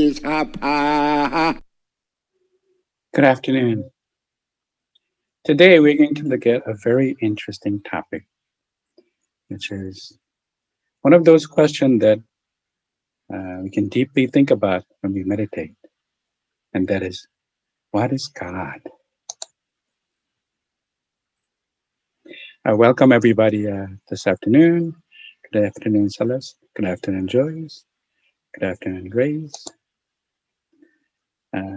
Good afternoon. Today we're going to look at a very interesting topic, which is one of those questions that we can deeply think about when we meditate, and that is, what is God? Welcome everybody this afternoon. Good afternoon, Celeste. Good afternoon, Joyce. Good afternoon, Grace.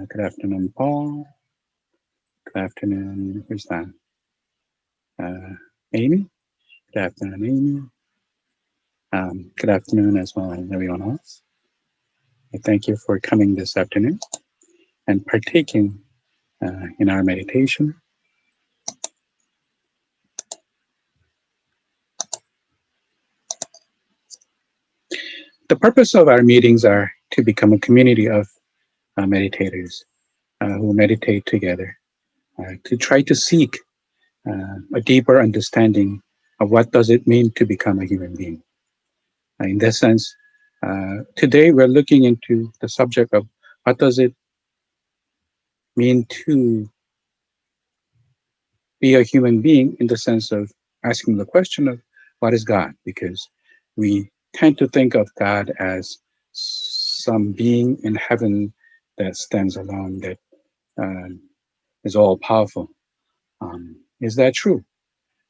Good afternoon, Paul. Good afternoon, who's that? Amy. Good afternoon, Amy. Good afternoon as well as everyone else. I thank you for coming this afternoon and partaking in our meditation. The purpose of our meetings are to become a community of meditators who meditate together to try to seek a deeper understanding of what does it mean to become a human being. In this sense, today we're looking into the subject of what does it mean to be a human being, in the sense of asking the question of what is God, because we tend to think of God as some being in heaven that stands alone, that is all powerful. Is that true?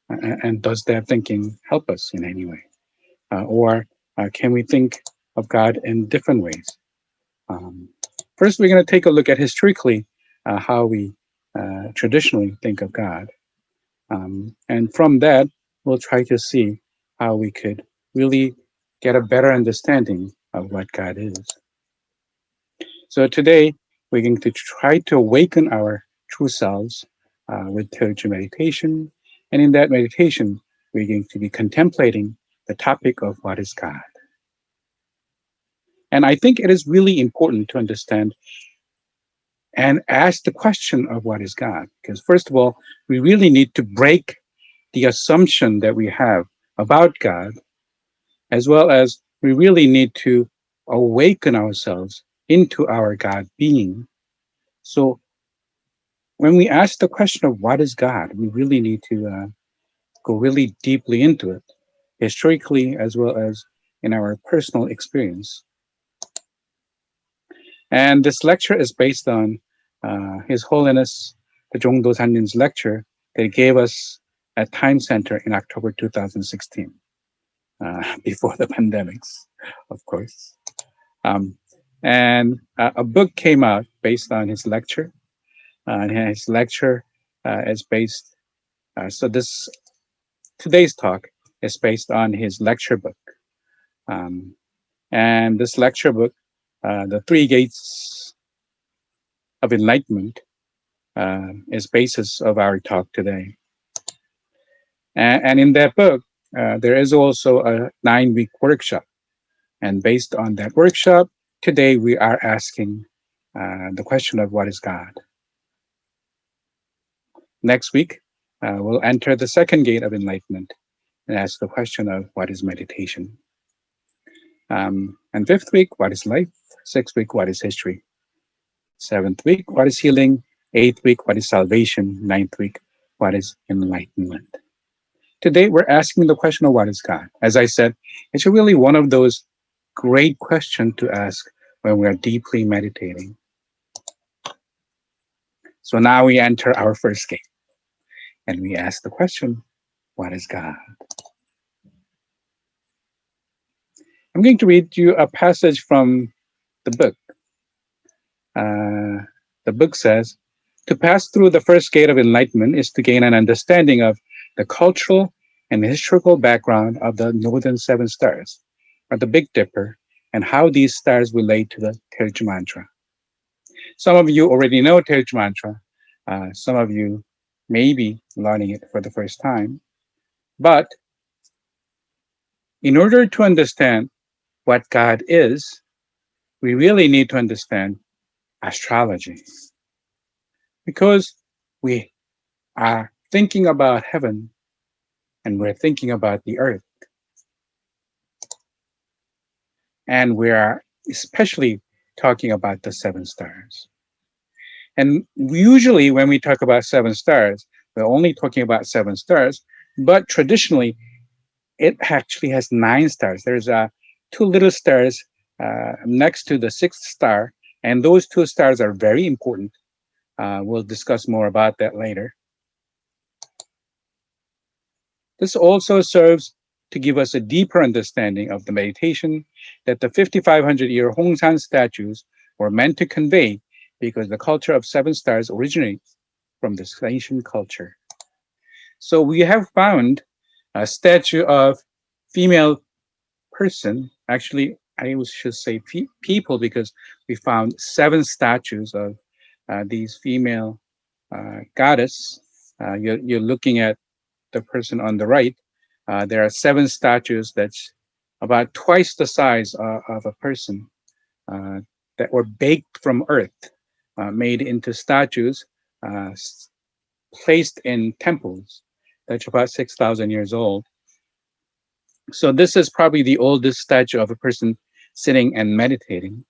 And does that thinking help us in any way? Or can we think of God in different ways? First, we're going to take a look at historically how we traditionally think of God. And from that, we'll try to see how we could really get a better understanding of what God is. So today, we're going to try to awaken our true selves with Taeeulju meditation. And in that meditation, we're going to be contemplating the topic of what is God. And I think it is really important to understand and ask the question of what is God. Because first of all, we really need to break the assumption that we have about God, as well as we really need to awaken ourselves into our God being. So when we ask the question of what is God, we really need to go really deeply into it, historically as well as in our personal experience. And this lecture is based on His Holiness the Jongdo Sanrin's lecture that he gave us at Time Center in October 2016, before the pandemics, of course. And a book came out based on his lecture. And his lecture is based, so today's talk is based on his lecture book. And this lecture book, The Three Gates of Enlightenment, is basis of our talk today. And in that book, there is also a 9-week workshop. And based on that workshop, today we are asking the question of what is God. Next week, we'll enter the second gate of enlightenment and ask the question of what is meditation. And fifth week, what is life? Sixth week, what is history? Seventh week, what is healing? Eighth week, what is salvation? Ninth week, what is enlightenment? Today, we're asking the question of what is God. As I said, it's really one of those great questions to ask when we're deeply meditating. So now we enter our first gate and we ask the question, what is God? I'm going to read you a passage from the book. The book says, to pass through the first gate of enlightenment is to gain an understanding of the cultural and historical background of the northern 7 stars, or the Big Dipper, and how these stars relate to the Taeeulju mantra. Some of you already know Taeeulju mantra. Some of you may be learning it for the first time. But in order to understand what God is, we really need to understand astrology. Because we are thinking about heaven and we're thinking about the earth. And we are especially talking about the seven stars. And usually, when we talk about seven stars, we're only talking about seven stars. But traditionally, it actually has nine stars. There's two little stars next to the sixth star, and those two stars are very important. We'll discuss more about that later. This also serves to give us a deeper understanding of the meditation that the 5,500-year Hongsan statues were meant to convey, because the culture of seven stars originates from this ancient culture. So we have found a statue of female person. Actually, I should say people, because we found seven statues of these female goddess. You're looking at the person on the right. There are seven statues that's about twice the size of a person, uh, that were baked from earth, made into statues, uh, placed in temples that's about 6,000 years old. So this is probably the oldest statue of a person sitting and meditating.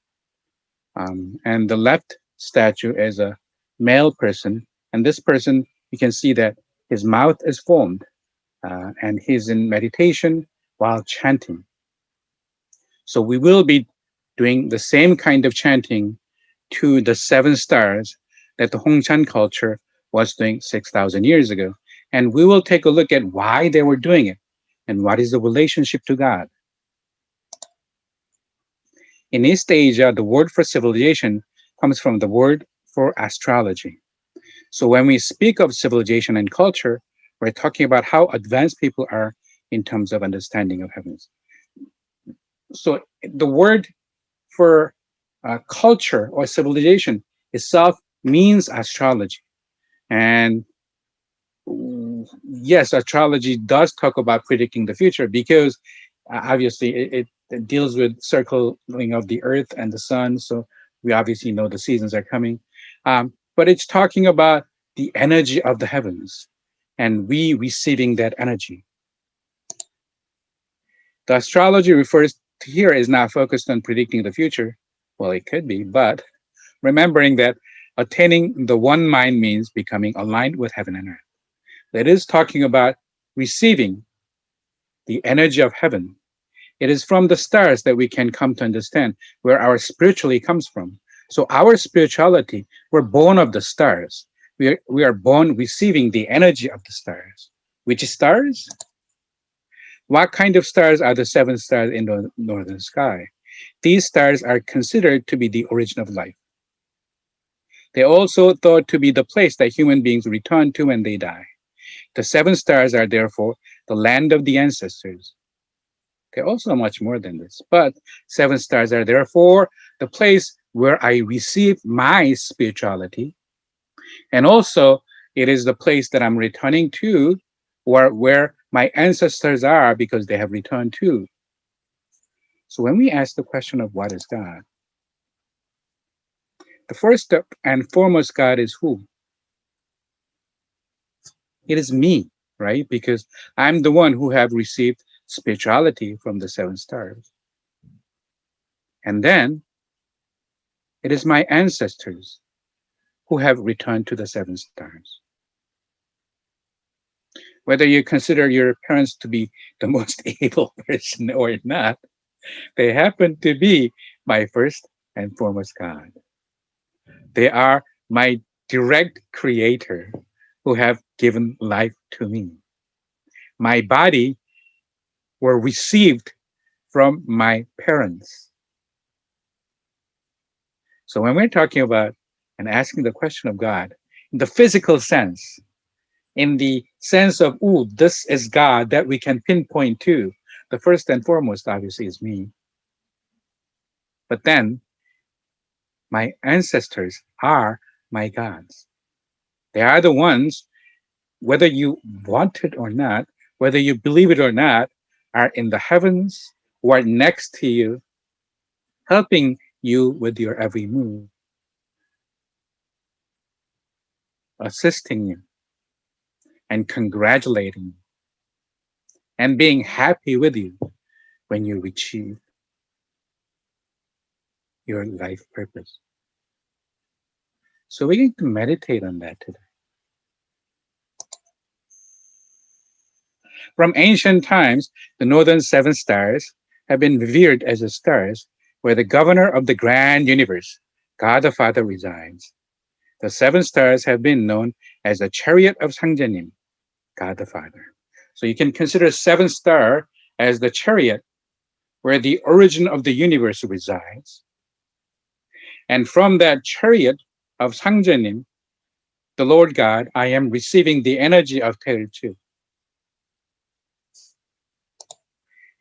And the left statue is a male person. And this person, you can see that his mouth is formed, and he's in meditation while chanting. So we will be doing the same kind of chanting to the seven stars that the Hongchan culture was doing 6,000 years ago. And we will take a look at why they were doing it and what is the relationship to God. In East Asia, the word for civilization comes from the word for astrology. So when we speak of civilization and culture, we're talking about how advanced people are in terms of understanding of heavens. So the word for culture or civilization itself means astrology. And yes, astrology does talk about predicting the future, because obviously it deals with circling of the earth and the sun. So we obviously know the seasons are coming. But it's talking about the energy of the heavens and we receiving that energy. The astrology refers to here is not focused on predicting the future. Well, it could be, but remembering that attaining the one mind means becoming aligned with heaven and earth. It is talking about receiving the energy of heaven. It is from the stars that we can come to understand where our spirituality comes from. So our spirituality, we're born of the stars. We are born receiving the energy of the stars. Which stars? What kind of stars are the seven stars in the northern sky? These stars are considered to be the origin of life. They also thought to be the place that human beings return to when they die. The seven stars are therefore the land of the ancestors. Okay, also much more than this, but seven stars are therefore the place where I receive my spirituality. And also, it is the place that I'm returning to, or where my ancestors are because they have returned to. So when we ask the question of what is God, the first and foremost God is who? It is me, right? Because I'm the one who have received spirituality from the seven stars. And then it is my ancestors who have returned to the seven stars. Whether you consider your parents to be the most able person or not, they happen to be my first and foremost God. They are my direct creator who have given life to me. My body were received from my parents. So when we're talking about and asking the question of God, in the physical sense, in the sense of, ooh, this is God that we can pinpoint to, the first and foremost, obviously, is me. But then my ancestors are my gods. They are the ones, whether you want it or not, whether you believe it or not, are in the heavens, who are next to you, helping you with your every move, assisting you and congratulating you and being happy with you when you achieve your life purpose. So we're going to meditate on that today. From ancient times, the northern seven stars have been revered as the stars where the governor of the grand universe, God the Father, resides. The seven stars have been known as the chariot of Sangjanim, God the Father. So you can consider seven star as the chariot where the origin of the universe resides. And from that chariot of Sangjanim, the Lord God, I am receiving the energy of Taeeulju.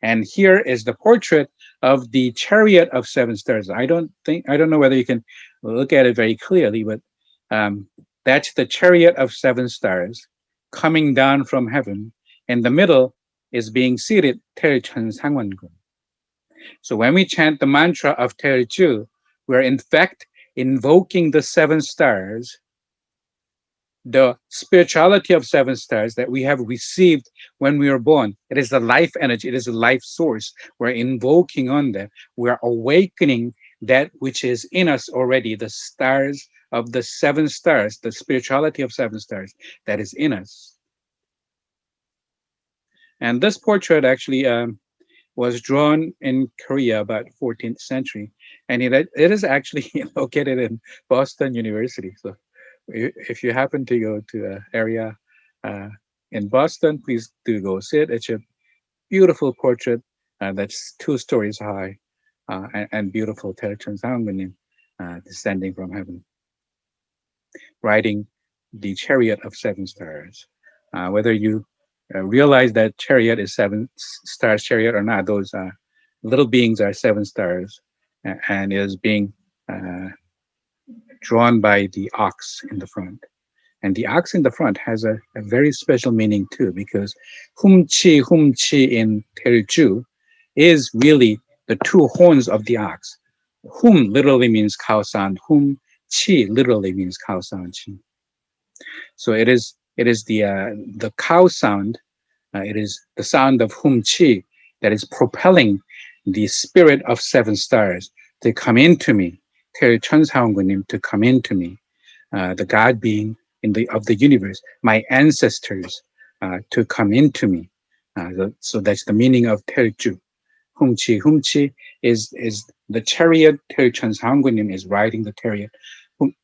And here is the portrait of the chariot of seven stars. I don't know whether you can look at it very clearly, but that's the chariot of seven stars coming down from heaven. In the middle is being seated Taeulchon Sangwon-gun. So when we chant the mantra of Taeulju, we're in fact invoking the seven stars, the spirituality of seven stars that we have received when we were born. It is the life energy. It is a life source. We're invoking on that. We're awakening that which is in us already, the stars of the seven stars, the spirituality of seven stars that is in us. And this portrait actually was drawn in Korea about 14th century. And it is actually located in Boston University. So if you happen to go to an area in Boston, please do go see it. It's a beautiful portrait that's 2 stories high and beautiful. Taeulchon Sangwon descending from heaven, riding the chariot of seven stars. Whether you realize that chariot is seven stars chariot or not, those little beings are seven stars and is being drawn by the ox in the front. And the ox in the front has a very special meaning too, because humchi in Taeulju is really the 2 horns of the ox. Hum literally means cow sound. Hum chi literally means cow sound. Chi. So it is the cow sound. It is the sound of hum chi that is propelling the spirit of seven stars to come into me. Taeulchon Sangwon to come into me. The God being of the universe, my ancestors, to come into me. So that's the meaning of Taeulju. Humchi is the chariot. Taeulchon Sangwon is riding the chariot.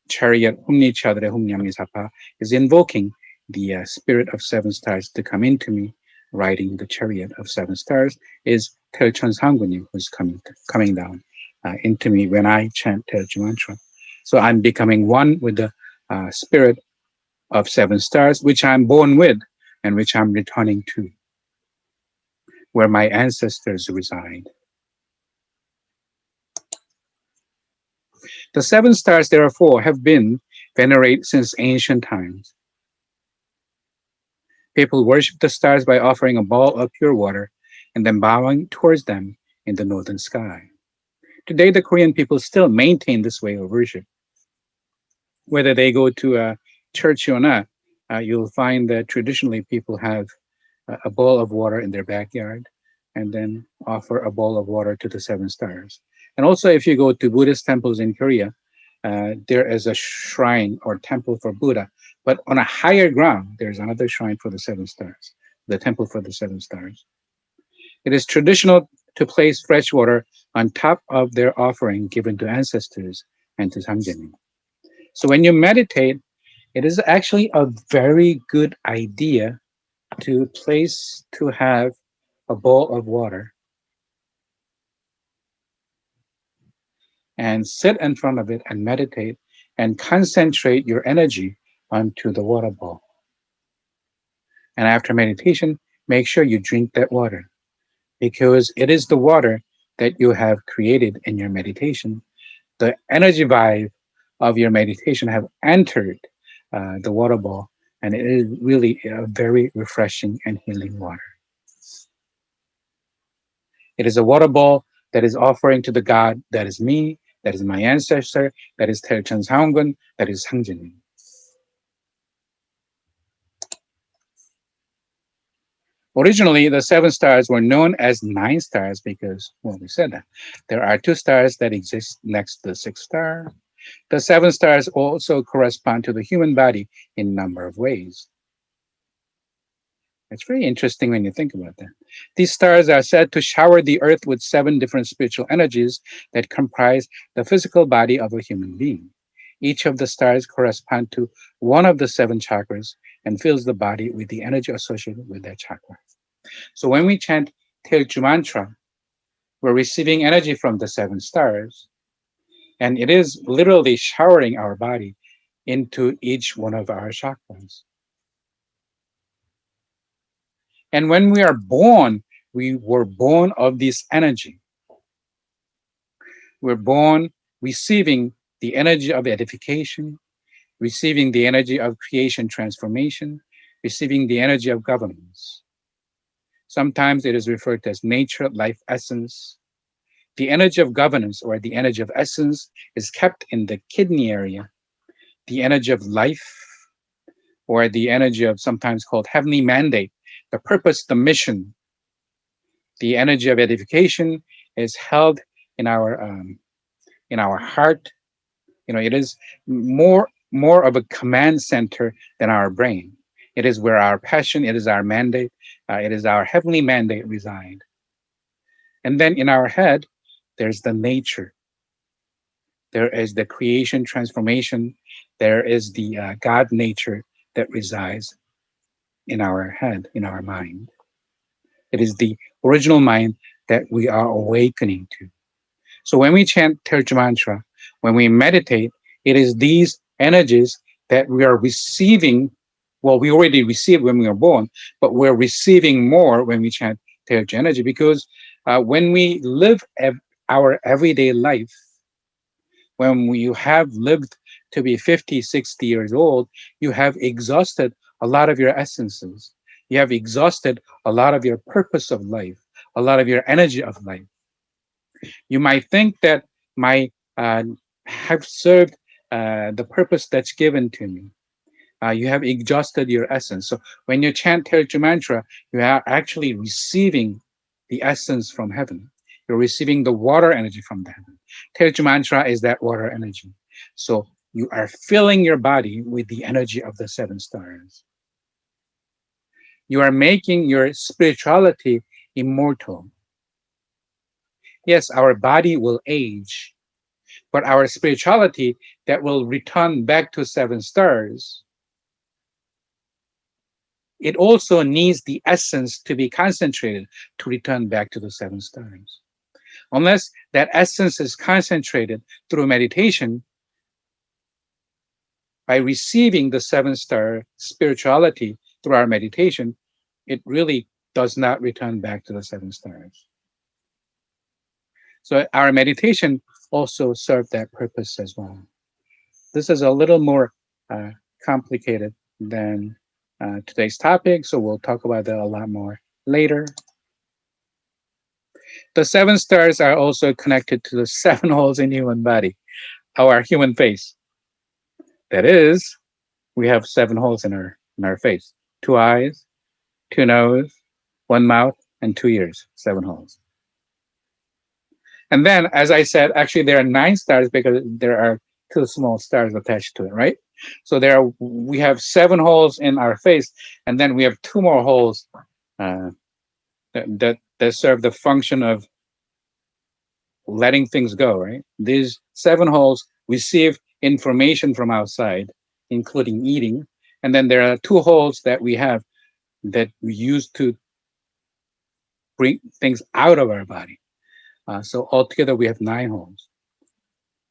Chariot humni chadre humnyami sapa is invoking the spirit of seven stars to come into me. Riding the chariot of seven stars is Taeulchon Sangwon, who's coming down into me when I chant Taeulju mantra. So I'm becoming one with the spirit of seven stars, which I'm born with and which I'm returning to, where my ancestors reside. The seven stars, therefore, have been venerated since ancient times. People worship the stars by offering a bowl of pure water and then bowing towards them in the northern sky. Today, the Korean people still maintain this way of worship. Whether they go to a church or not, you'll find that traditionally people have a bowl of water in their backyard and then offer a bowl of water to the seven stars. And also, if you go to Buddhist temples in Korea, there is a shrine or temple for Buddha, but on a higher ground, there's another shrine for the seven stars, the temple for the seven stars. It is traditional to place fresh water on top of their offering given to ancestors and to Sangjanim. So when you meditate, it is actually a very good idea to have a bowl of water and sit in front of it and meditate and concentrate your energy onto the water bowl. And after meditation, make sure you drink that water, because it is the water that you have created in your meditation. The energy vibe of your meditation have entered the water bowl, and it is really a very refreshing and healing water. It is a water bowl that is offering to the God that is me, that is my ancestor, that is Taeulchon Sangwon, that is Sangjanim. Originally, the seven stars were known as nine stars because, well, we said that there are two stars that exist next to the sixth star. The seven stars also correspond to the human body in a number of ways. It's very interesting when you think about that. These stars are said to shower the earth with seven different spiritual energies that comprise the physical body of a human being. Each of the stars correspond to one of the seven chakras and fills the body with the energy associated with that chakra. So when we chant Taeeulju mantra, we're receiving energy from the seven stars, and it is literally showering our body into each one of our chakras. And when we are born, we were born of this energy. We're born receiving the energy of edification, receiving the energy of creation transformation, receiving the energy of governance. Sometimes it is referred to as nature, life essence. The energy of governance or the energy of essence is kept in the kidney area. The energy of life or the energy of sometimes called heavenly mandate, the purpose, the mission, the energy of edification is held in our heart. You know, it is more of a command center than our brain. It is where our passion, it is our mandate, it is our heavenly mandate reside. And then in our head, there's the nature. There is the creation transformation. There is the God nature that resides in our head, in our mind. It is the original mind that we are awakening to. So when we chant Taeeulju mantra, when we meditate, it is these energies that we are receiving. Well, we already received when we are born, but we're receiving more when we chant Taeeulju energy because when we live our everyday life, when you have lived to be 50, 60 years old, you have exhausted a lot of your essences. You have exhausted a lot of your purpose of life, a lot of your energy of life. You might think that my have served the purpose that's given to me. You have exhausted your essence. So when you chant Taeeulju mantra, you are actually receiving the essence from heaven. You're receiving the water energy from the heaven. Taeeulju mantra is that water energy. So you are filling your body with the energy of the seven stars. You are making your spirituality immortal. Yes, our body will age, but our spirituality that will return back to seven stars, it also needs the essence to be concentrated to return back to the seven stars. Unless that essence is concentrated through meditation, by receiving the seven star spirituality through our meditation, it really does not return back to the seven stars. So our meditation also served that purpose as well. This is a little more uh, complicated than today's topic, so we'll talk about that a lot more later. The seven stars are also connected to the seven holes in human body, our human face. That is, we have seven holes in our face: two eyes, two nose, one mouth, and two ears. Seven holes. And then, as I said, actually there are nine stars because there are two small stars attached to it, right? So we have seven holes in our face, and then we have two more holes uh, that serve the function of letting things go, right? These seven holes receive information from outside, including eating. And then there are two holes that we have that we use to bring things out of our body. So altogether, we have nine holes.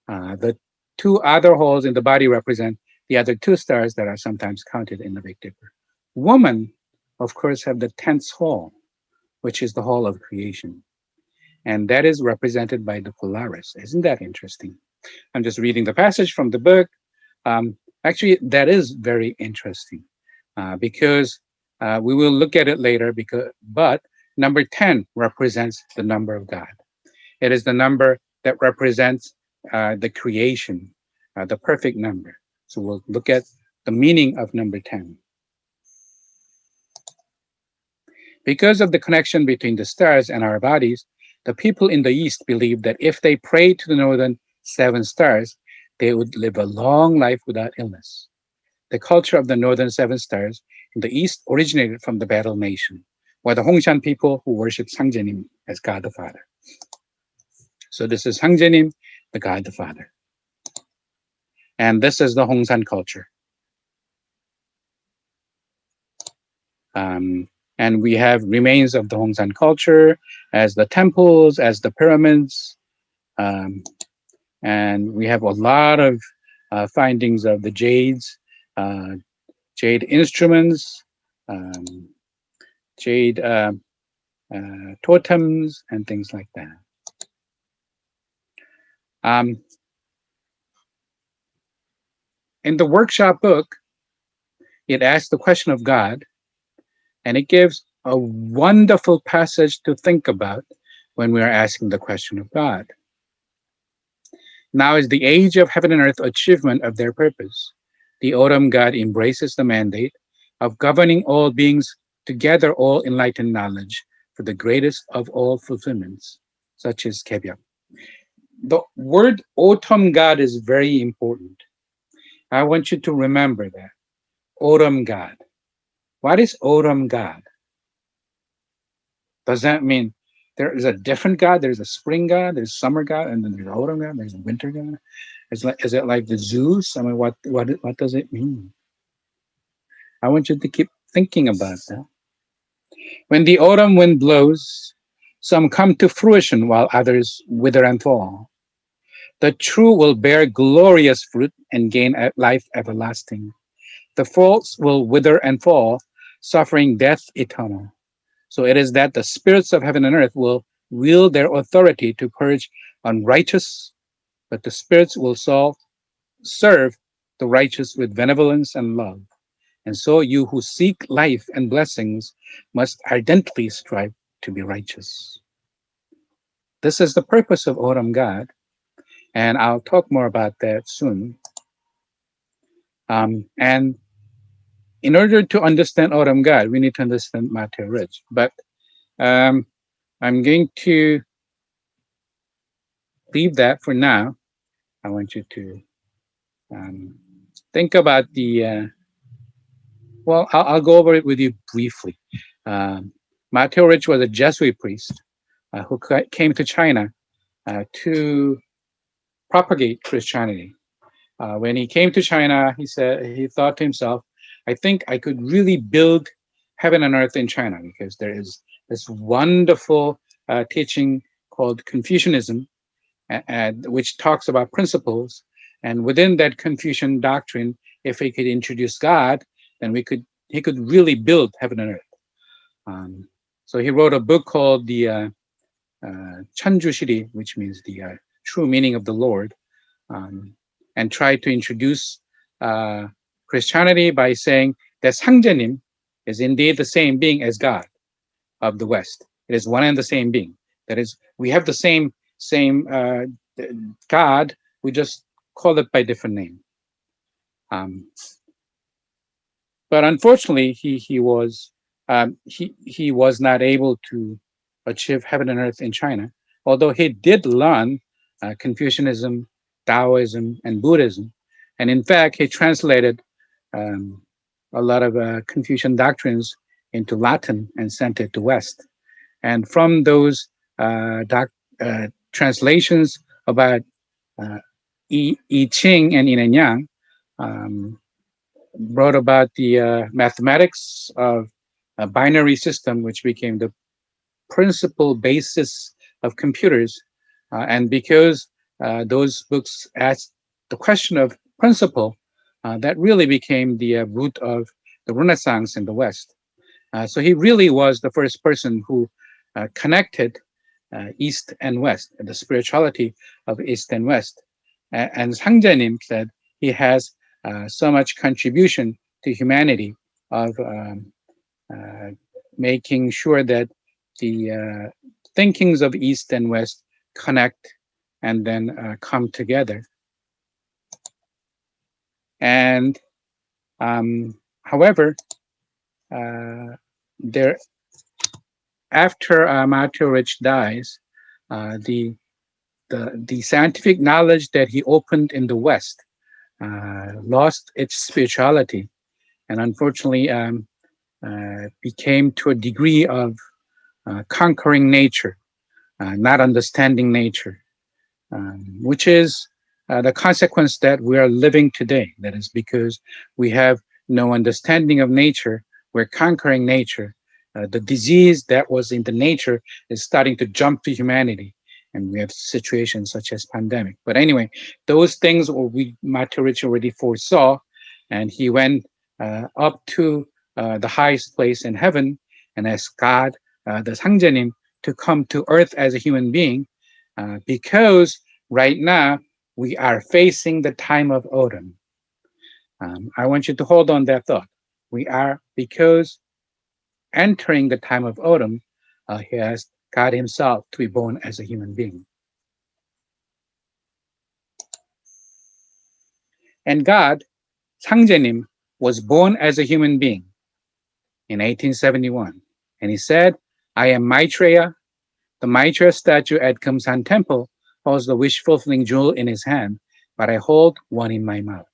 The two other holes in the body represent the other two stars that are sometimes counted in the Big Dipper. Women, of course, have the 10th hole, which is the hole of creation. And that is represented by the Polaris. Isn't that interesting? I'm just reading the passage from the book. Actually, that is very interesting because we will look at it later. But number 10 represents the number of God. It is the number that represents the creation, the perfect number. So we'll look at the meaning of number 10. Because of the connection between the stars and our bodies, the people in the East believed that if they prayed to the northern seven stars, they would live a long life without illness. The culture of the northern seven stars in the East originated from the Battle Nation, or the Hongshan people who worship Sangjenim as God the Father. So this is Sangjenim, the God the Father. And this is the Hongsan culture. Um, and we have remains of the Hongsan culture as the temples, as the pyramids, um, and we have a lot of findings of the jades, uh, jade instruments, um, jade totems, and things like that. Um, in the workshop book, it asks the question of God, and it gives a wonderful passage to think about when we are asking the question of God. Now is the age of heaven and earth achievement of their purpose. The autumn God embraces the mandate of governing all beings to gather all enlightened knowledge for the greatest of all fulfillments, such as Kebyak. The word autumn God is very important. I want you to remember that. Autumn God. What is autumn God? Does that mean there is a different God? There's a spring God, there's summer God, and then there's autumn God, there's a winter God? Is it like the Zeus? I mean, what does it mean? I want you to keep thinking about that. When the autumn wind blows, some come to fruition while others wither and fall. The true will bear glorious fruit and gain life everlasting. The false will wither and fall, suffering death eternal. So it is that the spirits of heaven and earth will wield their authority to purge unrighteous, but the spirits will serve the righteous with benevolence and love. And so you who seek life and blessings must ardently strive to be righteous. This is the purpose of Autumn God, and I'll talk more about that soon. And in order to understand Autumn God, we need to understand Mateo Ridge. But um, I'm going to leave that for now. I want you to um, think about well, I'll go over it with you briefly. Mateo Ridge was a Jesuit priest who came to China to propagate Christianity. When he came to China, he thought to himself, "I think I could really build heaven and earth in China because there is this wonderful teaching called Confucianism, which talks about principles. And within that Confucian doctrine, if he could introduce God, then he could really build heaven and earth." Um, so he wrote a book called the Chanju Shiri, which means the true meaning of the Lord, um, and tried to introduce uh, Christianity by saying that Sangjenim is indeed the same being as God of the West. It is one and the same being. That is, we have the same God. We just call it by different name. Um, but unfortunately, he was not able to achieve heaven and earth in China. Although he did learn Confucianism, Taoism, and Buddhism, and in fact, he translated um, a lot of Confucian doctrines into Latin and sent it to West. And from those translations about uh, I Ching and Yin and Yang, um, brought about the mathematics of a binary system, which became the principal basis of computers. And because those books asked the question of principle, that really became the root of the Renaissance in the West. So he really was the first person who connected East and West, the spirituality of East and West. And Sangjanim said he has so much contribution to humanity of uh, making sure that the thinkings of East and West connect and then come together. And however, there after Matthew Rich dies, uh, the, the scientific knowledge that he opened in the West lost its spirituality, and unfortunately became to a degree of conquering nature, not understanding nature, which is the consequence that we are living today. That is because we have no understanding of nature. We're conquering nature. The disease that was in the nature is starting to jump to humanity. And we have situations such as pandemic. But anyway, those things we Matarich already foresaw, and he went up to the highest place in heaven and asked God, the Sangjanim, to come to earth as a human being because right now we are facing the time of autumn. I want you to hold on that thought. We are, because entering the time of autumn, he asked God himself to be born as a human being. And God, Sangjenim, was born as a human being in 1871. And he said, I am Maitreya. The Maitreya statue at Kumsan Temple holds the wish-fulfilling jewel in his hand, but I hold one in my mouth.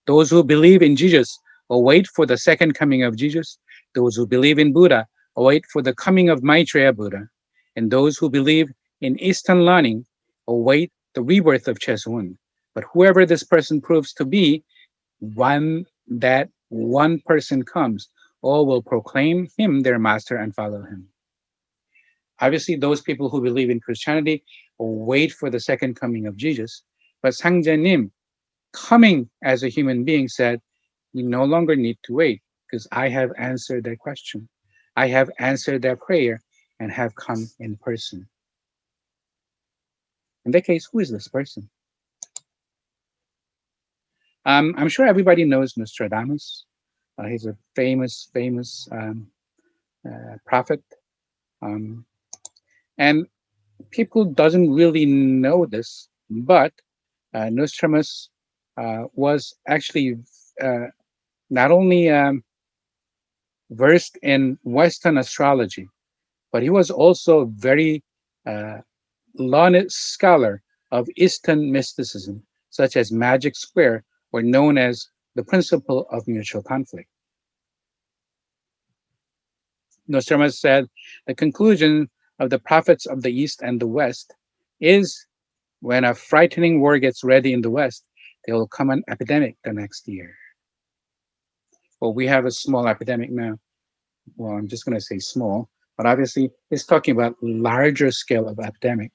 Those who believe in Jesus await for the second coming of Jesus. Those who believe in Buddha await for the coming of Maitreya Buddha. And those who believe in Eastern learning await the rebirth of Chesun. But whoever this person proves to be, when that one person comes, all will proclaim him their master and follow him. Obviously, those people who believe in Christianity wait for the second coming of Jesus. But Sangjanim, coming as a human being, said, you no longer need to wait because I have answered their question. I have answered their prayer and have come in person. In that case, who is this person? I'm sure everybody knows Nostradamus. He's a famous prophet. Um, and people doesn't really know this, but Nostradamus was actually uh, not only versed in Western astrology, but he was also a very uh, learned scholar of Eastern mysticism, such as magic square, or known as the principle of mutual conflict. Nostradamus said the conclusion of the prophets of the East and the West is when a frightening war gets ready in the West, there will come an epidemic the next year. Well, we have a small epidemic now. Well, I'm just going to say small, but obviously it's talking about larger scale of epidemic.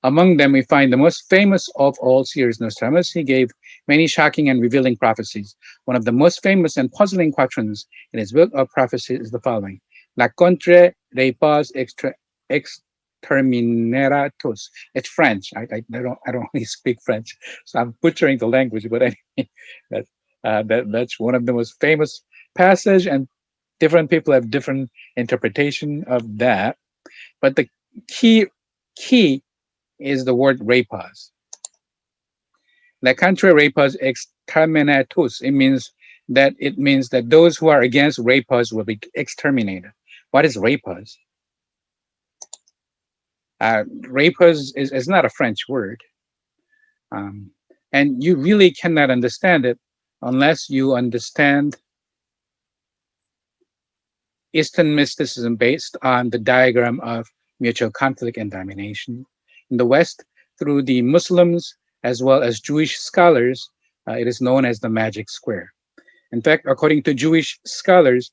Among them, we find the most famous of all seers, Nostradamus. He gave many shocking and revealing prophecies. One of the most famous and puzzling quatrains in his book of prophecies is the following: La contre repas exterminera tous. It's French. I don't really speak French, so I'm butchering the language. But anyway, that's one of the most famous passage, and different people have different interpretation of that. But the key is the word rapaz. La contra rapaz exterminatus. It means that those who are against rapaz will be exterminated. What is rapaz? Rapaz is not a French word. Um, and you really cannot understand it unless you understand Eastern mysticism based on the diagram of mutual conflict and domination. In the West, through the Muslims as well as Jewish scholars, it is known as the magic square. In fact, according to Jewish scholars,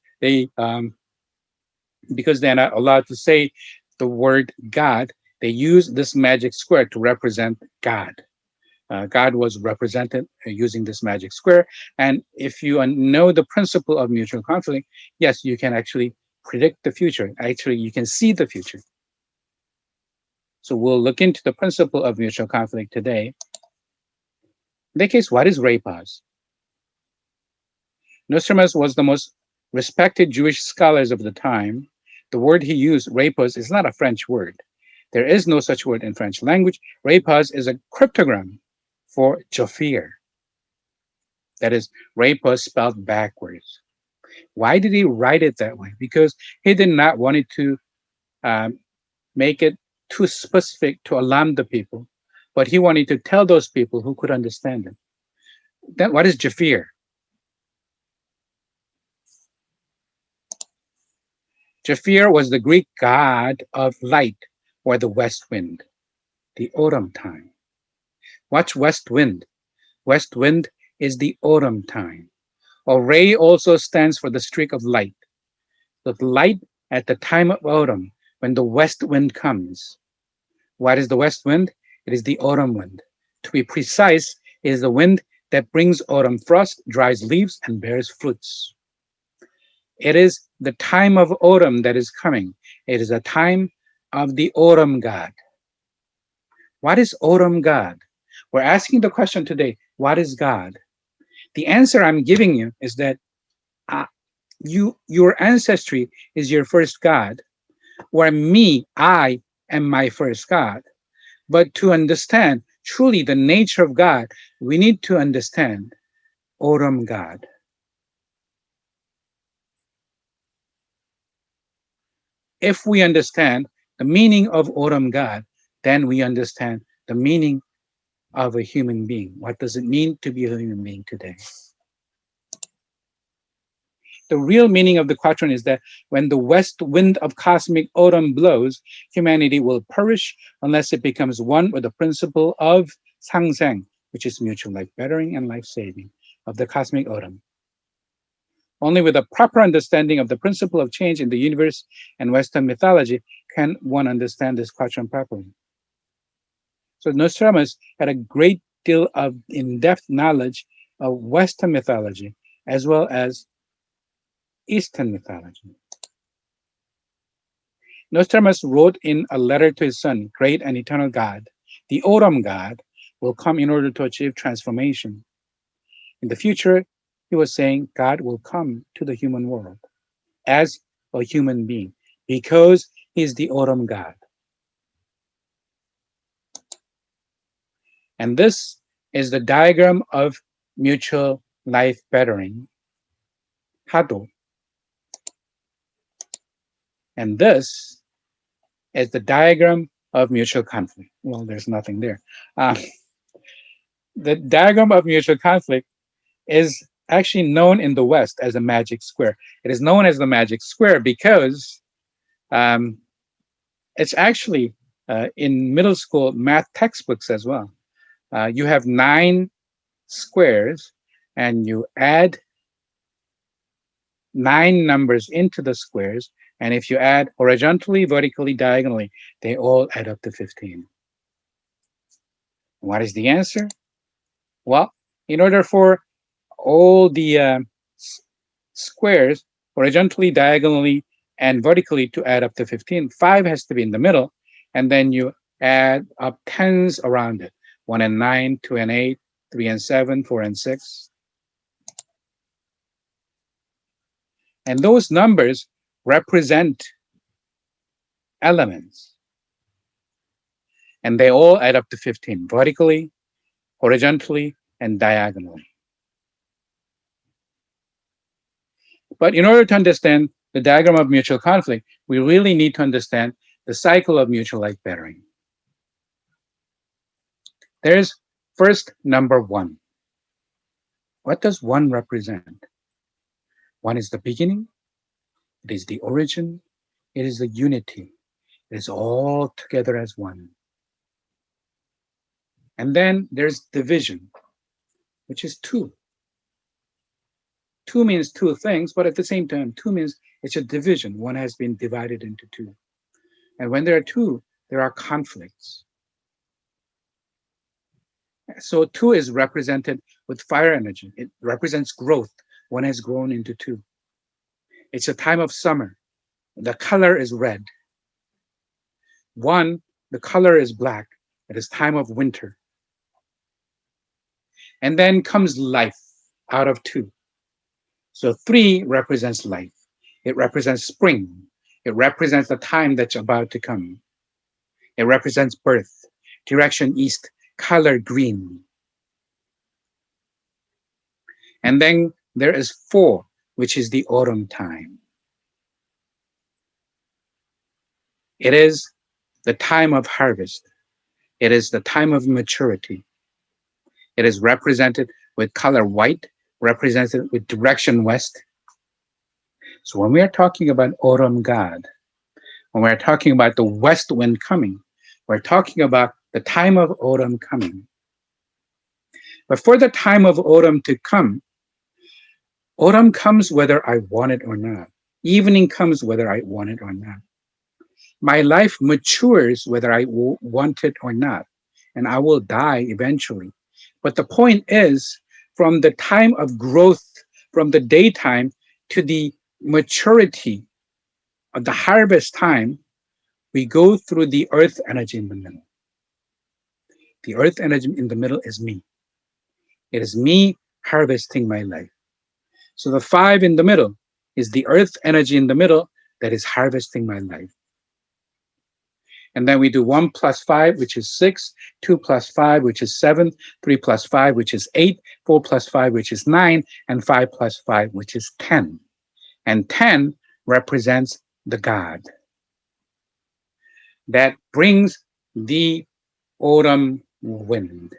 because they're not allowed to say the word God, they use this magic square to represent God. God was represented using this magic square. And if you know the principle of mutual conflict, yes, you can actually predict the future. Actually, you can see the future. So we'll look into the principle of mutual conflict today. In that case, what is rapaz? Nostradamus was the most respected Jewish scholars of the time. The word he used, rapaz, is not a French word. There is no such word in French language. Rapaz is a cryptogram for Jafir. That is, rapaz spelled backwards. Why did he write it that way? Because he did not want it to um, make it too specific to alarm the people, but he wanted to tell those people who could understand it. Then what is Japhir? Japhir was the Greek god of light or the west wind, the autumn time. What's west wind? West wind is the autumn time. Or ray also stands for the streak of light. So the light at the time of autumn, when the west wind comes. What is the west wind? It is the autumn wind. To be precise, it is the wind that brings autumn frost, dries leaves, and bears fruits. It is the time of autumn that is coming. It is a time of the autumn god. What is autumn god? We're asking the question today, what is God? The answer I'm giving you is that uh, your ancestry is your first God, where me, I am my first God. But to understand truly the nature of God, we need to understand autumn God. If we understand the meaning of autumn God, then we understand the meaning of a human being. What does it mean to be a human being today? The real meaning of the quatrain is that when the west wind of cosmic autumn blows, humanity will perish unless it becomes one with the principle of sangsang, which is mutual life bettering and life saving, of the cosmic autumn. Only with a proper understanding of the principle of change in the universe and Western mythology can one understand this quatrain properly. So Nostradamus had a great deal of in-depth knowledge of Western mythology as well as Eastern mythology. Nostradamus wrote in a letter to his son, great and eternal God, the autumn God will come in order to achieve transformation. In the future, he was saying God will come to the human world as a human being because he is the autumn God. And this is the diagram of mutual life bettering, Hado. And this is the diagram of mutual conflict. Well, there's nothing there. Uh, the diagram of mutual conflict is actually known in the West as a magic square. It is known as the magic square because um, it's actually in middle school math textbooks as well. You have 9 squares and you add 9 numbers into the squares. And if you add horizontally, vertically, diagonally, they all add up to 15. What is the answer? Well, in order for all the squares horizontally, diagonally, and vertically to add up to 15. 5 has to be in the middle, and then you add up tens around it. 1 and 9, 2 and 8, 3 and 7, 4 and 6. And those numbers represent elements, and they all add up to 15, vertically, horizontally, and diagonally. But in order to understand the diagram of mutual conflict, we really need to understand the cycle of mutual life bettering. There's first number 1. What does 1 represent? 1 is the beginning, it is the origin, it is the unity. It is all together as one. And then there's division, which is 2. 2 means 2 things, but at the same time, 2 means it's a division. 1 has been divided into 2. And when there are 2, there are conflicts. So 2 is represented with fire energy. It represents growth. 1 has grown into 2. It's a time of summer. The color is red. 1, the color is black. It is time of winter. And then comes life out of 2. So 3 represents life. It represents spring. It represents the time that's about to come. It represents birth, direction east, color green. And then there is 4. which is the autumn time. It is the time of harvest. It is the time of maturity. It is represented with color white, represented with direction west. So when we are talking about autumn god, when we're talking about the west wind coming, we're talking about the time of autumn coming. But for the time of autumn to come, autumn comes whether I want it or not. Evening comes whether I want it or not. My life matures whether I want it or not, and I will die eventually. But the point is, from the time of growth, from the daytime to the maturity of the harvest time, we go through the earth energy in the middle. The earth energy in the middle is me. It is me harvesting my life. So the 5 in the middle is the earth energy in the middle that is harvesting my life. And then we do 1 plus 5, which is 6, 2 plus 5, which is 7, 3 plus 5, which is 8, 4 plus 5, which is 9, and 5 plus 5, which is 10. And 10 represents the God that brings the autumn wind.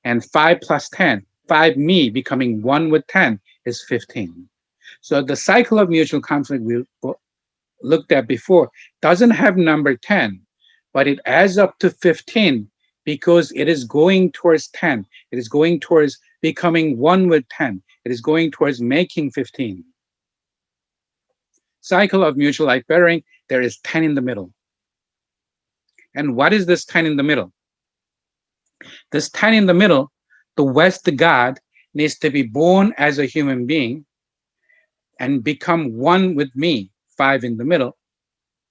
And 5 plus 10, 5 me becoming 1 with 10 is 15. So the cycle of mutual conflict we looked at before doesn't have number 10, but it adds up to 15 because it is going towards 10. It is going towards becoming 1 with 10. It is going towards making 15. Cycle of mutual life bettering, there is 10 in the middle. And what is this 10 in the middle? This 10 in the middle, the West God needs to be born as a human being and become 1 with me, 5 in the middle,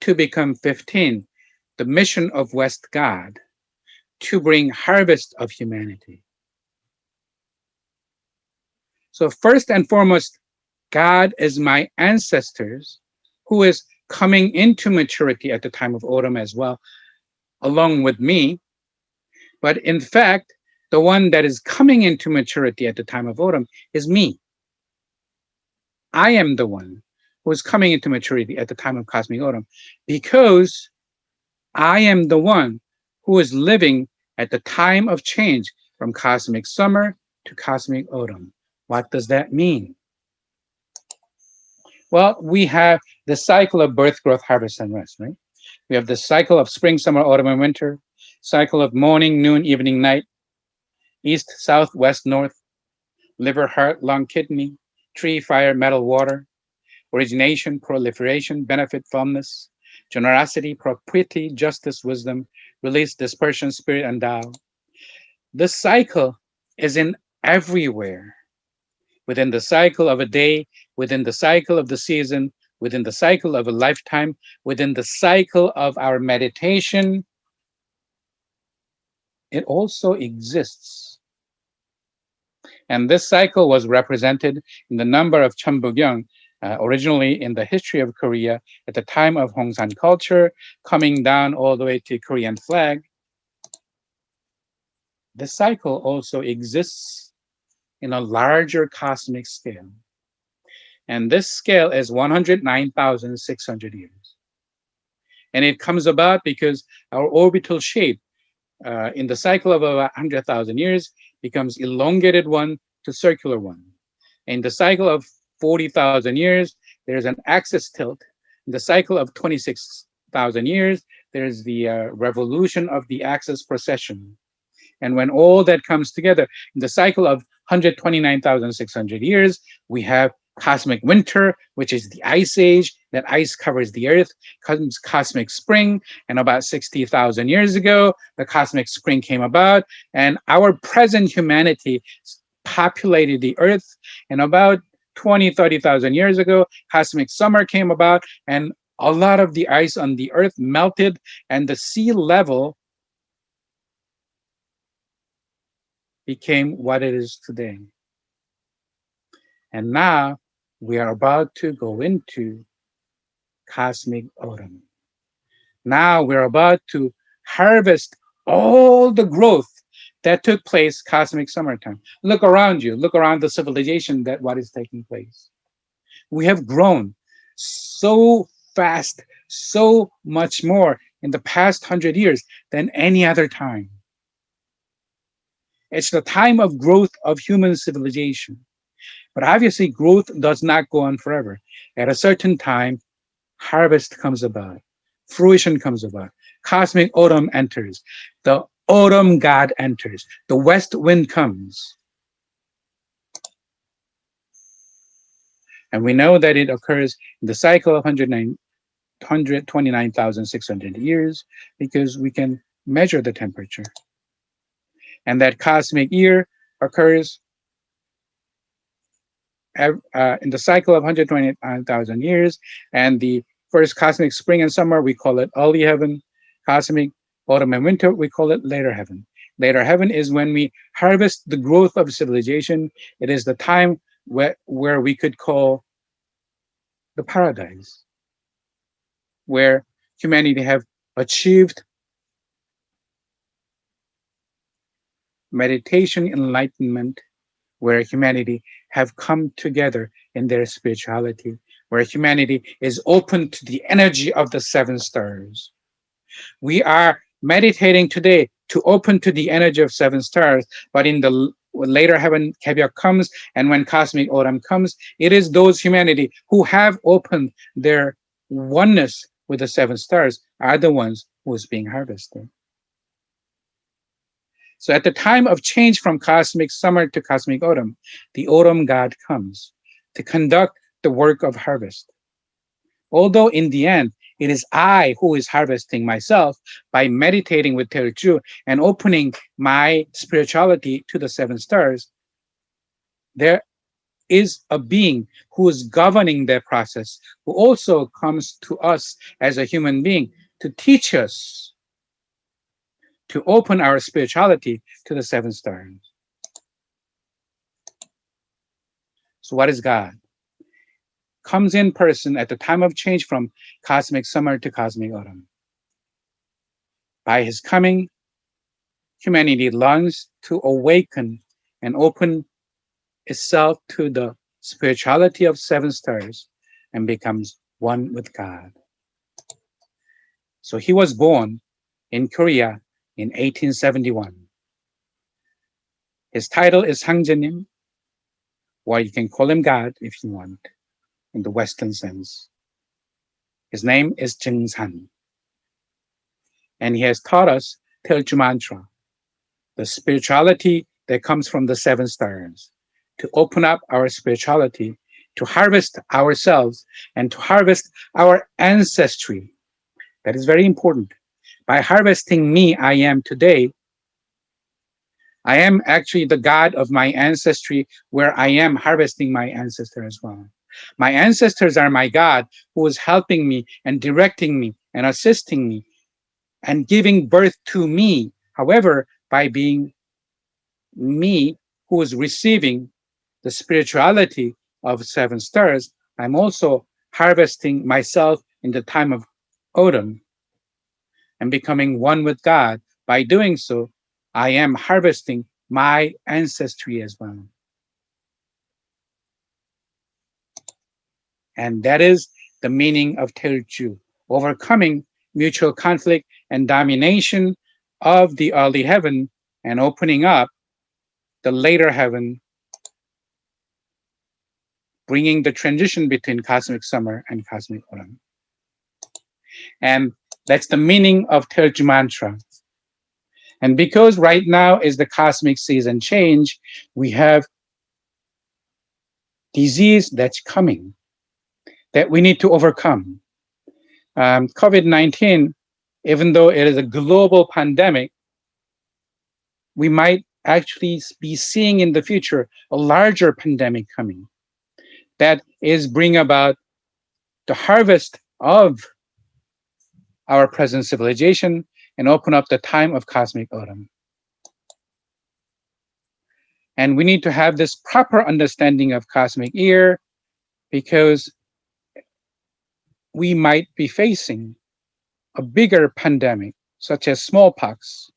to become 15, the mission of West God, to bring harvest of humanity. So first and foremost, God is my ancestors who is coming into maturity at the time of autumn as well, along with me. But in fact, the one that is coming into maturity at the time of autumn is me. I am the one who is coming into maturity at the time of cosmic autumn because I am the one who is living at the time of change from cosmic summer to cosmic autumn. What does that mean? Well, we have the cycle of birth, growth, harvest, and rest, right? We have the cycle of spring, summer, autumn, and winter, cycle of morning, noon, evening, night, east, south, west, north, liver, heart, lung, kidney, tree, fire, metal, water, origination, proliferation, benefit, fullness, generosity, propitiity, justice, wisdom, release, dispersion, spirit, and Tao. This cycle is in everywhere, within the cycle of a day, within the cycle of the season, within the cycle of a lifetime, within the cycle of our meditation. It also exists. And this cycle was represented in the number of Cheonbukyeong, originally in the history of Korea at the time of Hongsan culture, coming down all the way to Korean flag. The cycle also exists in a larger cosmic scale. And this scale is 109,600 years. And it comes about because our orbital shape in the cycle of about 100,000 years becomes elongated one to circular one. In the cycle of 40,000 years, there's an axis tilt. In the cycle of 26,000 years, there's the revolution of the axis precession. And when all that comes together, in the cycle of 129,600 years, we have cosmic winter, which is the ice age. That ice covers the earth, comes cosmic spring. And about 60,000 years ago, the cosmic spring came about, and our present humanity populated the earth. And about 20, 30,000 years ago, cosmic summer came about, and a lot of the ice on the earth melted, and the sea level became what it is today. And now we are about to go into cosmic autumn. Now we're about to harvest all the growth that took place cosmic summertime. Look around you, look around the civilization that what is taking place. We have grown so fast, so much more in the past 100 years than any other time. It's the time of growth of human civilization. But obviously, growth does not go on forever. At a certain time, harvest comes about, fruition comes about, cosmic autumn enters, the autumn god enters, the west wind comes. And we know that it occurs in the cycle of 129,600 years because we can measure the temperature. And that cosmic year occurs in the cycle of 129,000 years. And the first cosmic spring and summer, we call it early heaven. Cosmic autumn and winter, we call it later heaven. Later heaven is when we harvest the growth of civilization. It is the time where we could call the paradise, where humanity have achieved meditation, enlightenment, where humanity have come together in their spirituality, where humanity is open to the energy of the seven stars. We are meditating today to open to the energy of seven stars, but in the later heaven caveat comes, and when cosmic autumn comes, it is those humanity who have opened their oneness with the seven stars are the ones who is being harvested. So at the time of change from cosmic summer to cosmic autumn, the autumn god comes to conduct the work of harvest. Although in the end, it is I who is harvesting myself by meditating with Taeeulju and opening my spirituality to the seven stars, there is a being who is governing that process, who also comes to us as a human being to teach us to open our spirituality to the seven stars. So what is God? Comes in person at the time of change from cosmic summer to cosmic autumn. By his coming, humanity longs to awaken and open itself to the spirituality of seven stars and becomes one with God. So he was born in Korea in 1871. His title is Hangjenim, or you can call him God if you want, in the Western sense. His name is Jingsan. And he has taught us Taeeulju mantra, the spirituality that comes from the seven stars, to open up our spirituality, to harvest ourselves, and to harvest our ancestry. That is very important. By harvesting me, I am today, I am actually the God of my ancestry, where I am harvesting my ancestor as well. My ancestors are my God, who is helping me and directing me and assisting me and giving birth to me. However, by being me who is receiving the spirituality of seven stars, I'm also harvesting myself in the time of autumn and becoming one with God. By doing so, I am harvesting my ancestry as well. And that is the meaning of Taeeulju, overcoming mutual conflict and domination of the early heaven and opening up the later heaven, bringing the transition between cosmic summer and cosmic autumn. And that's the meaning of Taeeulju mantra. And because right now is the cosmic season change, we have disease that's coming that we need to overcome. COVID-19, even though it is a global pandemic, we might actually be seeing in the future a larger pandemic coming that is bring about the harvest of our present civilization and open up the time of cosmic autumn. And we need to have this proper understanding of cosmic year because we might be facing a bigger pandemic, such as smallpox.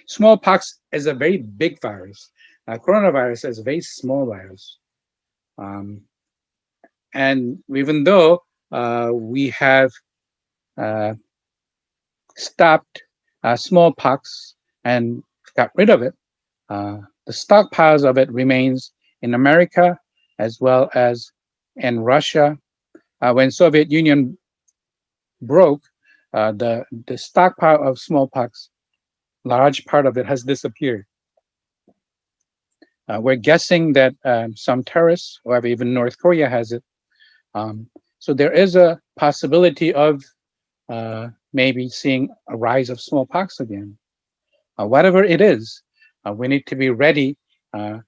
Smallpox is a very big virus. Coronavirus is a very small virus. And even though we have uh, stopped smallpox and got rid of it, the stockpiles of it remains in America as well as in Russia. When Soviet Union broke, the stockpile of smallpox, large part of it has disappeared. We're guessing that some terrorists, or even North Korea has it. Um, so there is a possibility of maybe seeing a rise of smallpox again. Whatever it is, we need to be ready uh,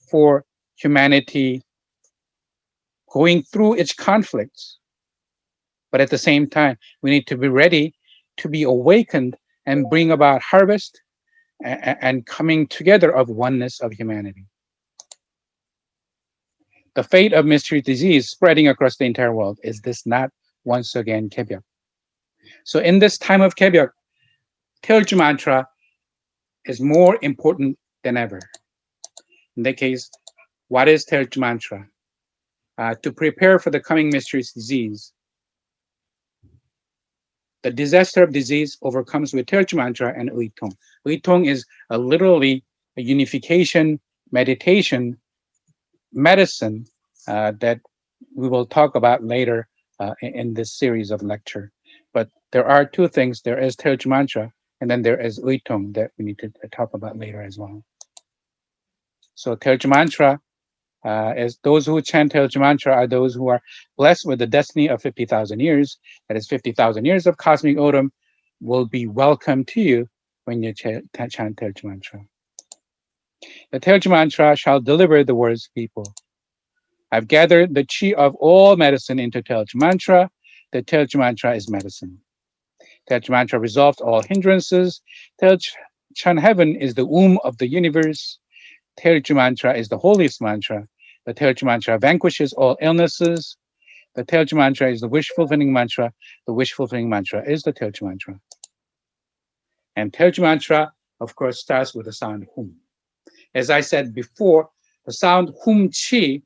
for humanity going through its conflicts. But at the same time, we need to be ready to be awakened and bring about harvest and coming together of oneness of humanity. The fate of mysterious disease spreading across the entire world is this not once again Kebyok? So in this time of Kebyok, Taeeulju mantra is more important than ever. In that case, what is Taeeulju mantra? To prepare for the coming mysterious disease, the disaster of disease overcomes with Taeeulju mantra and Uitong. Uitong is literally a unification meditation medicine that we will talk about later in this series of lecture. But there are two things. There is Taeeulju mantra, and then there is Uitong that we need to talk about later as well. So Taeeulju mantra, as those who chant Taeeulju mantra are those who are blessed with the destiny of 50,000 years. That is 50,000 years of cosmic autumn will be welcome to you when you chant Taeeulju mantra. The Taeeulju mantra shall deliver the world's people. I've gathered the chi of all medicine into Taeeulju mantra. The Taeeulju mantra is medicine. Taeeulju mantra resolves all hindrances. Taeeulju heaven is the womb of the universe. Taeeulju mantra is the holiest mantra. The Taeeulju mantra vanquishes all illnesses. The Taeeulju mantra is the wish fulfilling mantra. The wish fulfilling mantra is the Taeeulju mantra. And Taeeulju mantra, of course, starts with the sound hum. As I said before, the sound hum chi,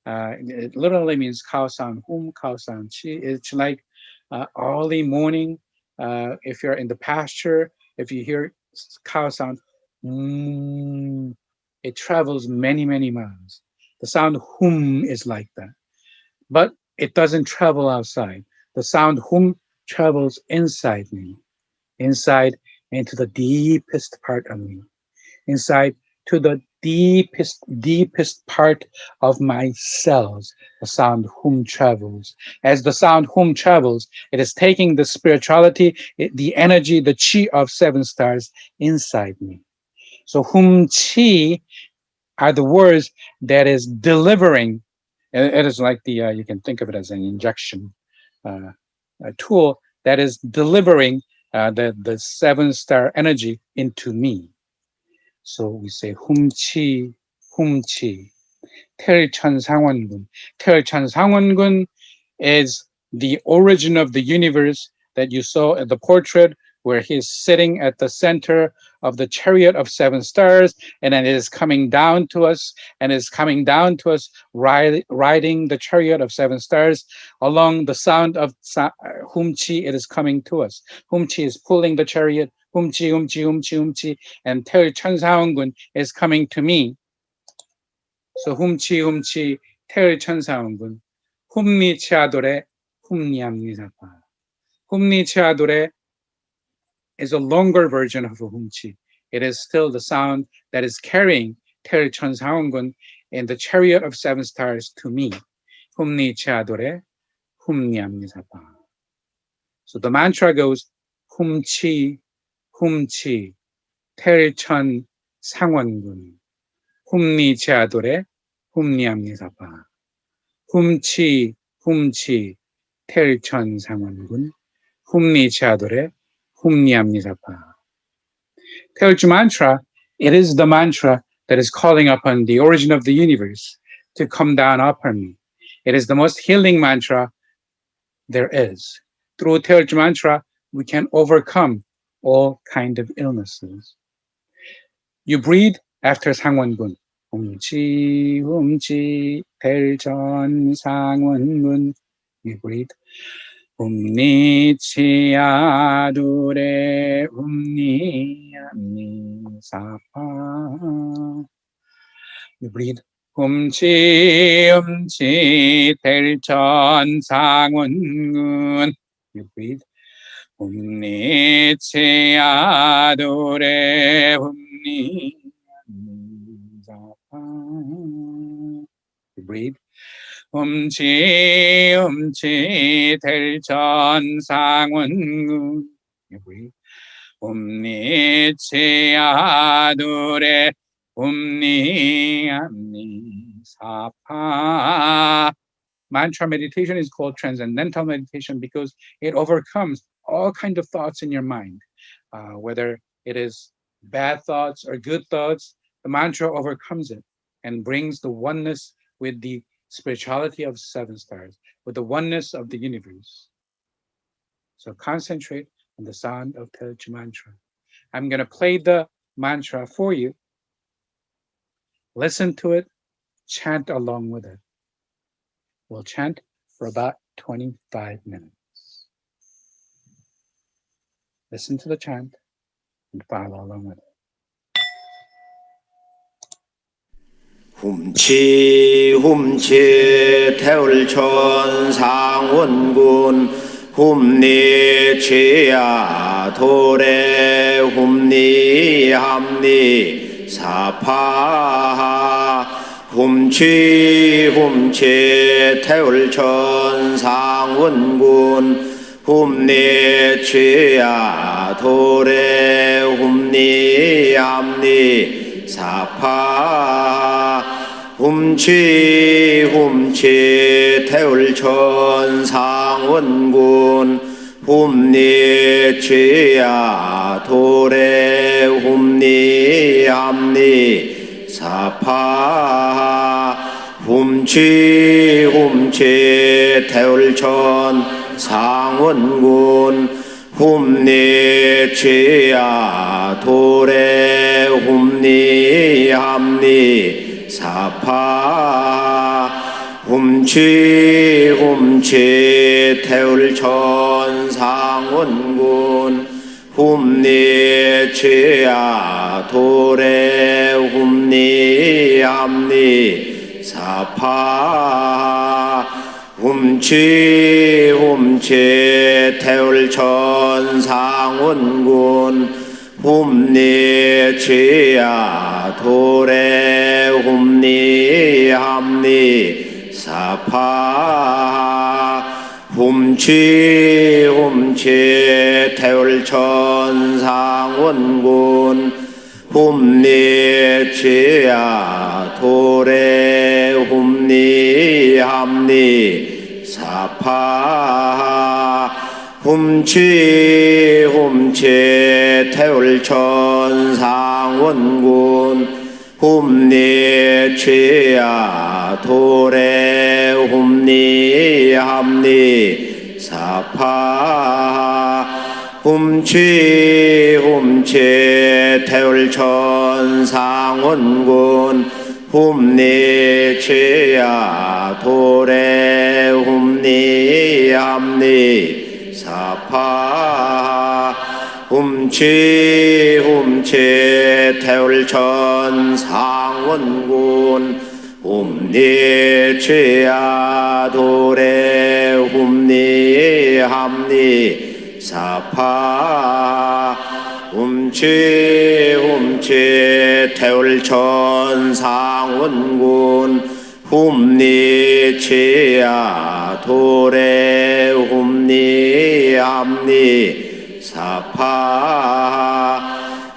it literally means cow sound hum, cow sound chi. It's like early morning. If you're in the pasture, if you hear cow sound, mm, it travels many, many miles. The sound hum is like that. But it doesn't travel outside. The sound hum travels inside me, inside into the deepest part of me, inside to the deepest part of my cells. The sound hum travels. As the sound hum travels, it is taking the spirituality, the energy, the chi of seven stars inside me. So hum chi are the words that is delivering. It is like you can think of it as an injection a tool that is delivering the seven star energy into me. So we say humchi, humchi. 태일천상원군. 태일천상원군 is the origin of the universe that you saw at the portrait where he's sitting at the center of the chariot of seven stars, and then it is coming down to us, and is coming down to us riding the chariot of seven stars along the sound of humchi. It is coming to us. Humchi is pulling the chariot. Humchi, humchi, humchi, humchi, and 태일천상원군 is coming to me. So humchi humchi 태일천사원군 humni치아도레 humniamnisapa. Humni치아도레 is a longer version of a humchi. It is still the sound that is carrying 태일천사원군 in the chariot of seven stars to me. humni치아도레 humniamnisapa. So the mantra goes humchi humchi 태일천상원군 humni치아도레 humniamnisapa. hum치 hum치 태일천상원군 humni치아도레 humniamnisapa. Taeeulju mantra, it is the mantra that is calling upon the origin of the universe to come down upon me. It is the most healing mantra there is. Through Taeeulju mantra, we can overcome all kind of illnesses. You breathe after Sangwon-gun. 훔치 델전상원문. You breathe. 훔니치아두레 훔니암니사파. You breathe. 훔치 델전상원군. You breathe. 훔니치아두레 훔니암니사파. You breathe. 훔치 델전상원군. You breathe. 훔니치아두레 훔니암니사파. Mantra meditation is called transcendental meditation because it overcomes all kinds of thoughts in your mind, whether it is bad thoughts or good thoughts. The mantra overcomes it and brings the oneness with the spirituality of 7 stars, with the oneness of the universe. So concentrate on the sound of Taeeulju mantra. I'm going to play the mantra for you. Listen to it, chant along with it. We'll chant for about 25 minutes. Listen to the chant and follow along with it. 훔치 태울천상원군 훔니치야 도래 훔니함니 사파. 훔치 태울천상원군 훔니치야 도래 훔니함니 사파. 훔치 태울천상원군 훔니치야 도래 훔니함니 사파. 훔치 태울천상원군 훔니치야 도래 훔니함니 사파. 훔치 태울천상원군 훔니치야 도래 훔니함니 사파. 훔치 태울천상원군 훔니치야 도래 훔니함니 사파. 훔치 태울천상원군 훔니치야 도래 훔니함니 사파. 훔치 태울천상원군 훔니치야 도래 훔니함니 사파. 훔치 태울천상원군 훔니치야 도래 훔니함니 사파. 훔치 태울천상원군 훔니치야 도래 훔니함니 사파. 훔치 태울천상원군 훔니치야 도래 훔니함니 사파.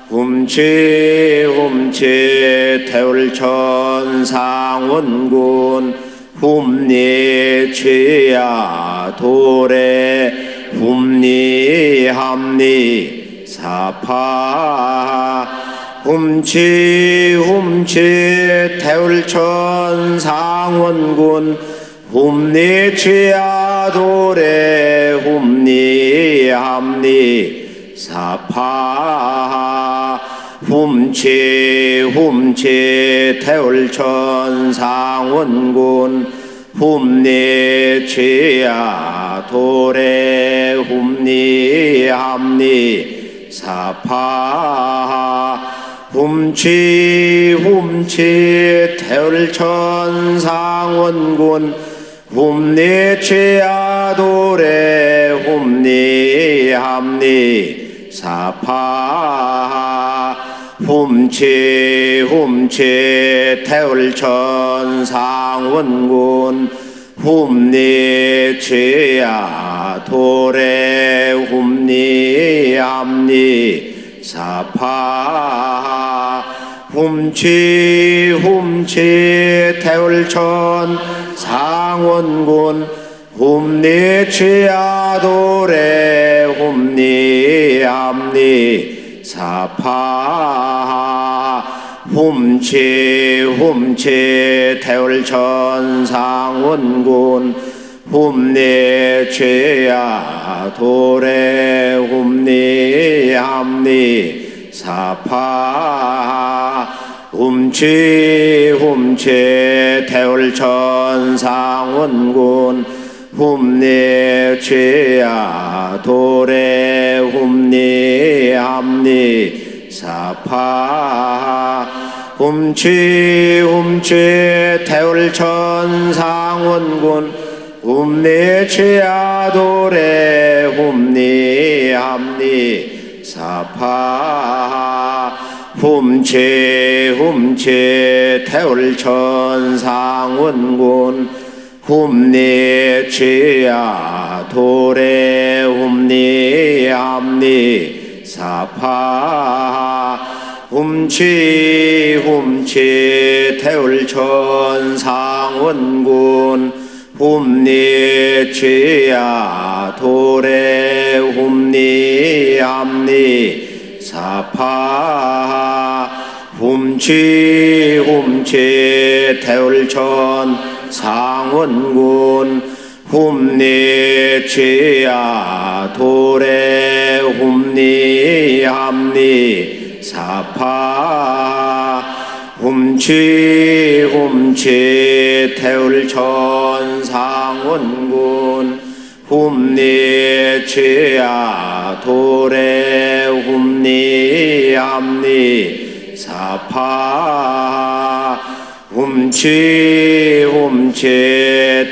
훔치 태울천상원군 훔니치야 도래 훔니함니 사파. 훔치 태울천상원군 훔니치야 도래 훔니함니 사파. 훔치 태울천상원군 훔니 취야 도래 훔니 함니 사파 훔치 태울천상원군 훔니 취야 도래 훔니 함니 사파 훔치 태울천상원군 훔니 취야 도래 훔니 함니 사파 훔치 태울천상원군 훔니 취야 도래 훔니 함니 사파 훔치 태울천상원군 훔니 취야 도래 훔니 함니 사파 훔치 태울천상원군 훔니 취야 도래 훔니 함니 사파 훔치 태울천상원군 훔니 취야 도래 훔니 함니 사파 훔치 태울천상원군 훔니 취야 도래 훔니 함니 사파 훔치 태울천상원군 훔니 취야 도래 훔니 함니 사파 훔치 태울천상원군 훔니 취야 도래 훔니 함니 사파 훔치 태울천상원군 훔니 취야 도래 훔니 함니 사파 훔치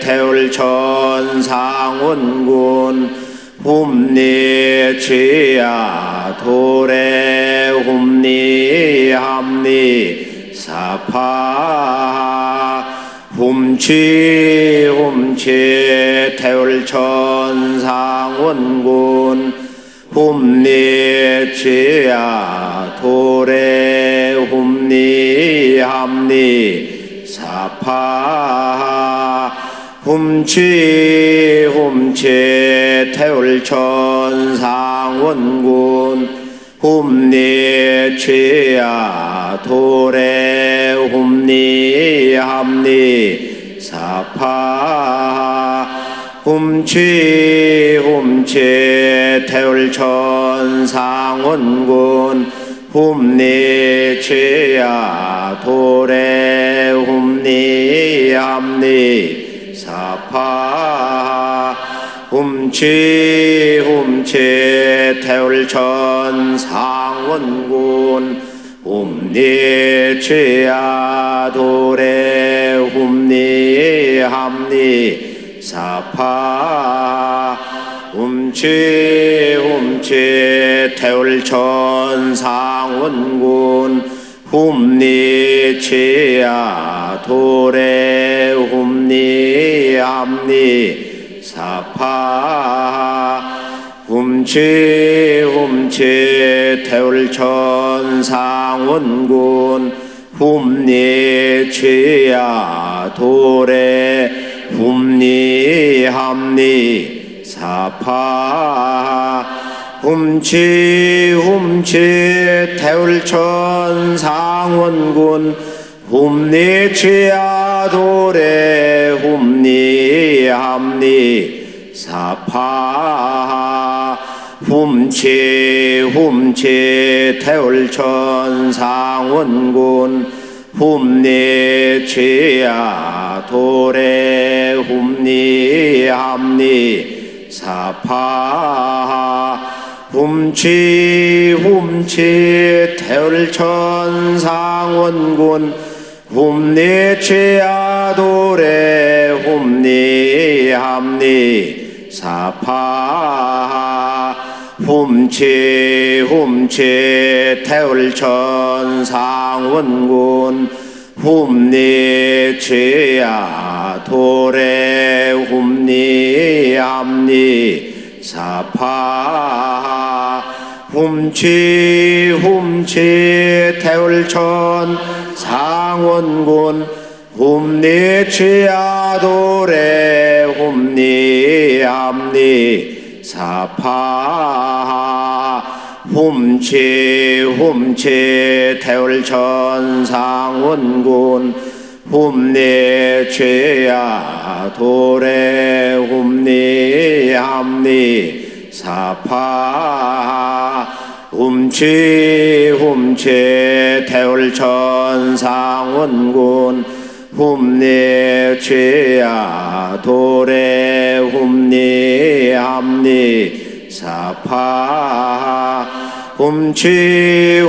태울천상원군 훔니 취야 도래 훔니 함니 사파 훔치 태울천상원군 훔니 취야 도래 훔니 함니 사파 훔치 태울천상원군 훔니 취야 도래 훔니 함니 사파 훔치 태울천상원군 훔니 취야 도래 훔니 함니 사파 훔치 태울천상원군 훔니 취야 도래 훔니 함니 사파 훔치 태울천상원군 훔니 취야 도래 훔니 함니 사파 훔치 태울천상원군 훔니 취야 도래 훔니 함니 사파 훔치 태울천상원군 훔니 취야 도래 훔니 함니 사파 훔치 태울천 상원군 훔내취야 도래 훔니함니 사파 훔치 태울천 상원군 훔내취야 도래 훔니함니 사파 훔치 태울천 상원군 훔니취야 도래 훔니함니 사파 훔치 태울천 상원군 훔니취야 도래 훔니함니 사파 훔치 태울천 상원군 훔내취야 도래 훔니함니 사파 훔치 태울천 상원군 훔내취야 도래 훔니함니 사파 훔치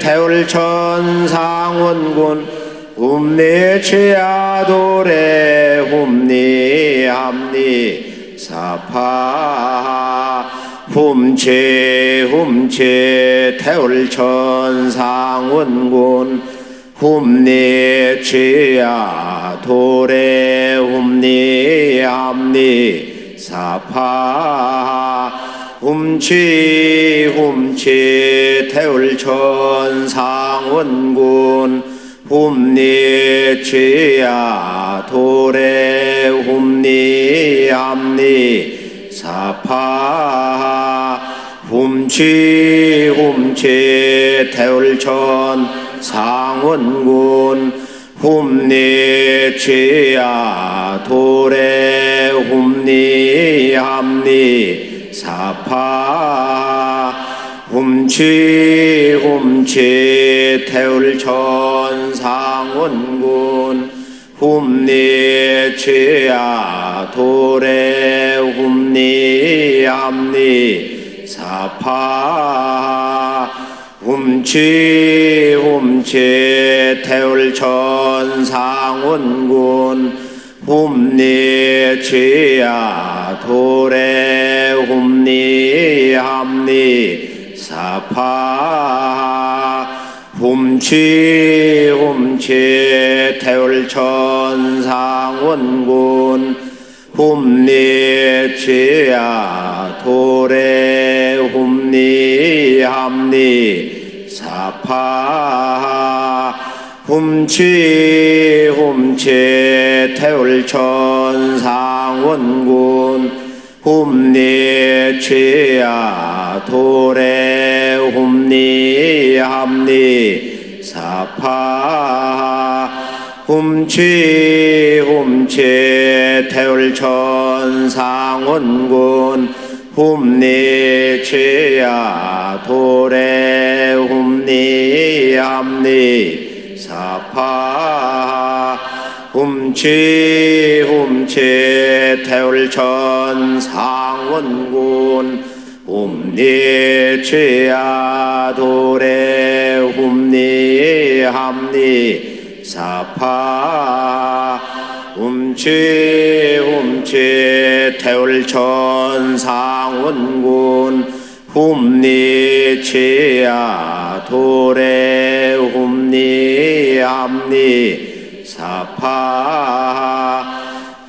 태울천 상원군 훔내취야 도래 훔니함니 사파 훔치 태울천 상원군 훔내취야 도래 훔니함니 사파 훔치 태울천 상원군 훔내취야 도래 훔니함니 사파 훔치 태울천 상원군 훔내취야 도래 훔니함니 사파 훔치 태울천 상원군 훔내취야 도래 훔니함니 사파 훔치 태울천 상원군 훔내취야 도래 훔니함니 사파 훔치 태울천 상원군 훔내취야 도래 훔니함니 사파 훔치 태울천 상원군 훔내취야 도래 훔니함니 사파 훔치 태울천 상원군 훔내취야 도래 훔니함니 사파 훔치 태울천 상원군 훔내취야 도래 훔니함니 사파 훔치 태울천 상원군 훔내취야 도래 훔니함니 사파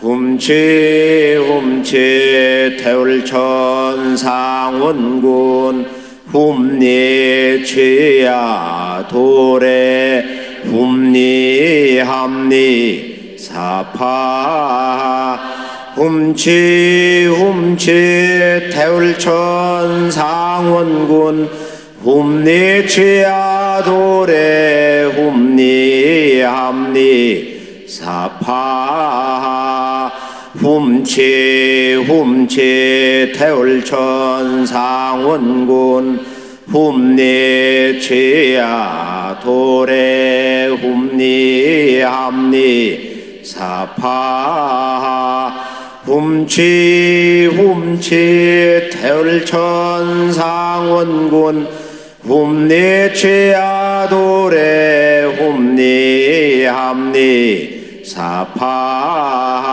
훔치 태울천 상원군 훔내취야 도래 훔니함니 사파 훔치 태울천 상원군 훔내취야 도래 훔니함니 사파 훔치 태울천상원군 훔내취야 도래 훔니함니 사파 훔치 태울천상원군 훔내취야 도래 훔니함니 사파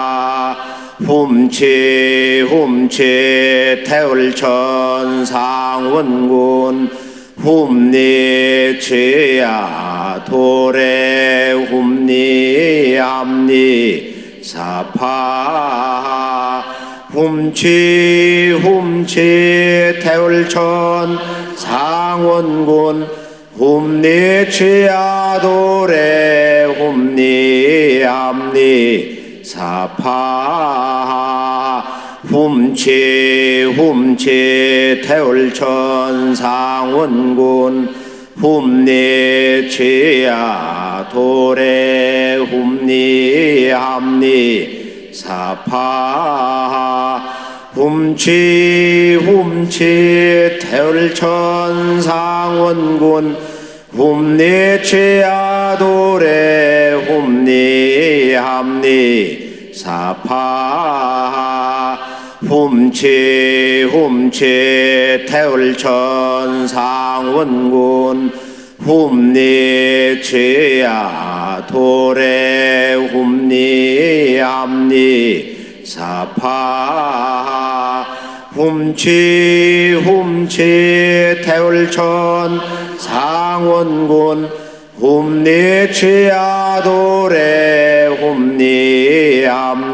훔치 태울천상원군 훔니취야 도래 훔니함니 사파 훔치 태울천상원군 훔니취야 도래 훔니함니 사파 훔치 태울천상원군 훔니취야 도래 훔니함니 사파 훔치 태울천상원군 훔니취야 도래 훔니함니 사파 훔치 태울천상원군 훔니취야 도래 훔니함니 사파 훔치 태울천상원군 훔니취야 도래 훔니함니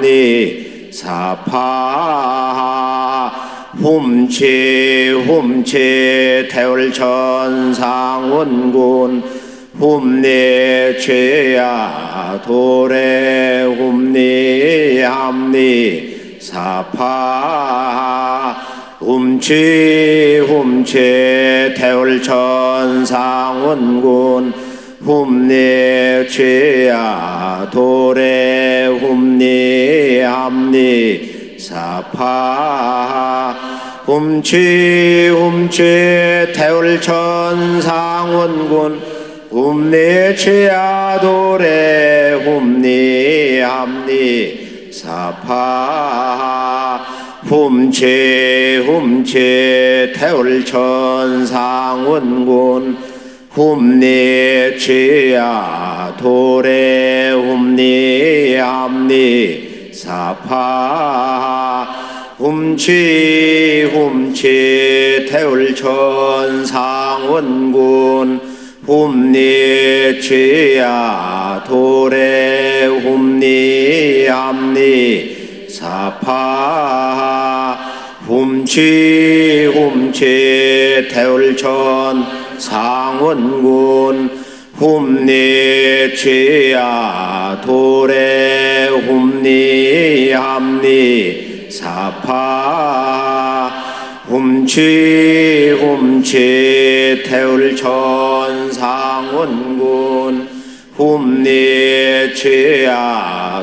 사파 훔치 태울천상원군 훔니취야 도래 훔니함니 사파 훔치 태울천상원군 훔니취야 도래 훔니함니 사파 훔치 태울천상원군 훔니취야 도래 훔니함니 사파 훔치 태울천상원군 훔니취야 도래 훔니함니 사파 훔치 태울천상원군 훔니취야 도래 훔니함니 사파 훔치 태울천상원군 훔니취야 도래 훔니함니 사파 훔치 태울천상원군 훔니취야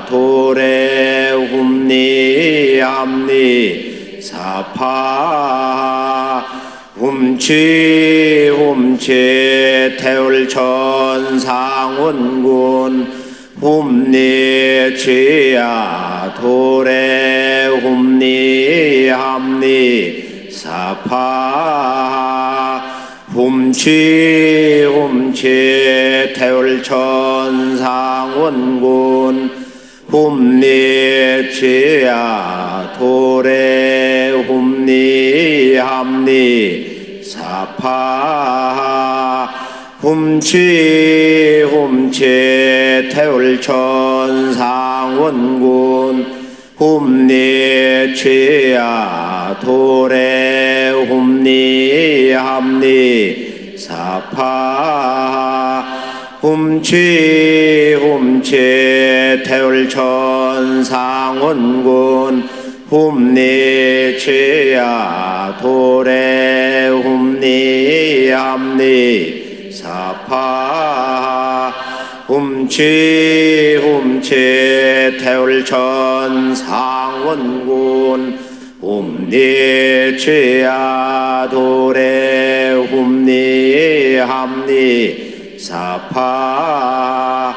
도래 훔니함니 사파 훔치 태울천상원군 훔니취야 도래 훔니함니 사파 훔치 태울천상원군 훔니취야 도래 훔니함니 사파 훔치 태울천상원군 훔니취야 도래 훔니함니 사파 훔치 태울천상원군 훔니취야 도래 훔니함니 사파 훔치 훔치 태울천 상원군 훔니 취야 도래 훔니 함니 사파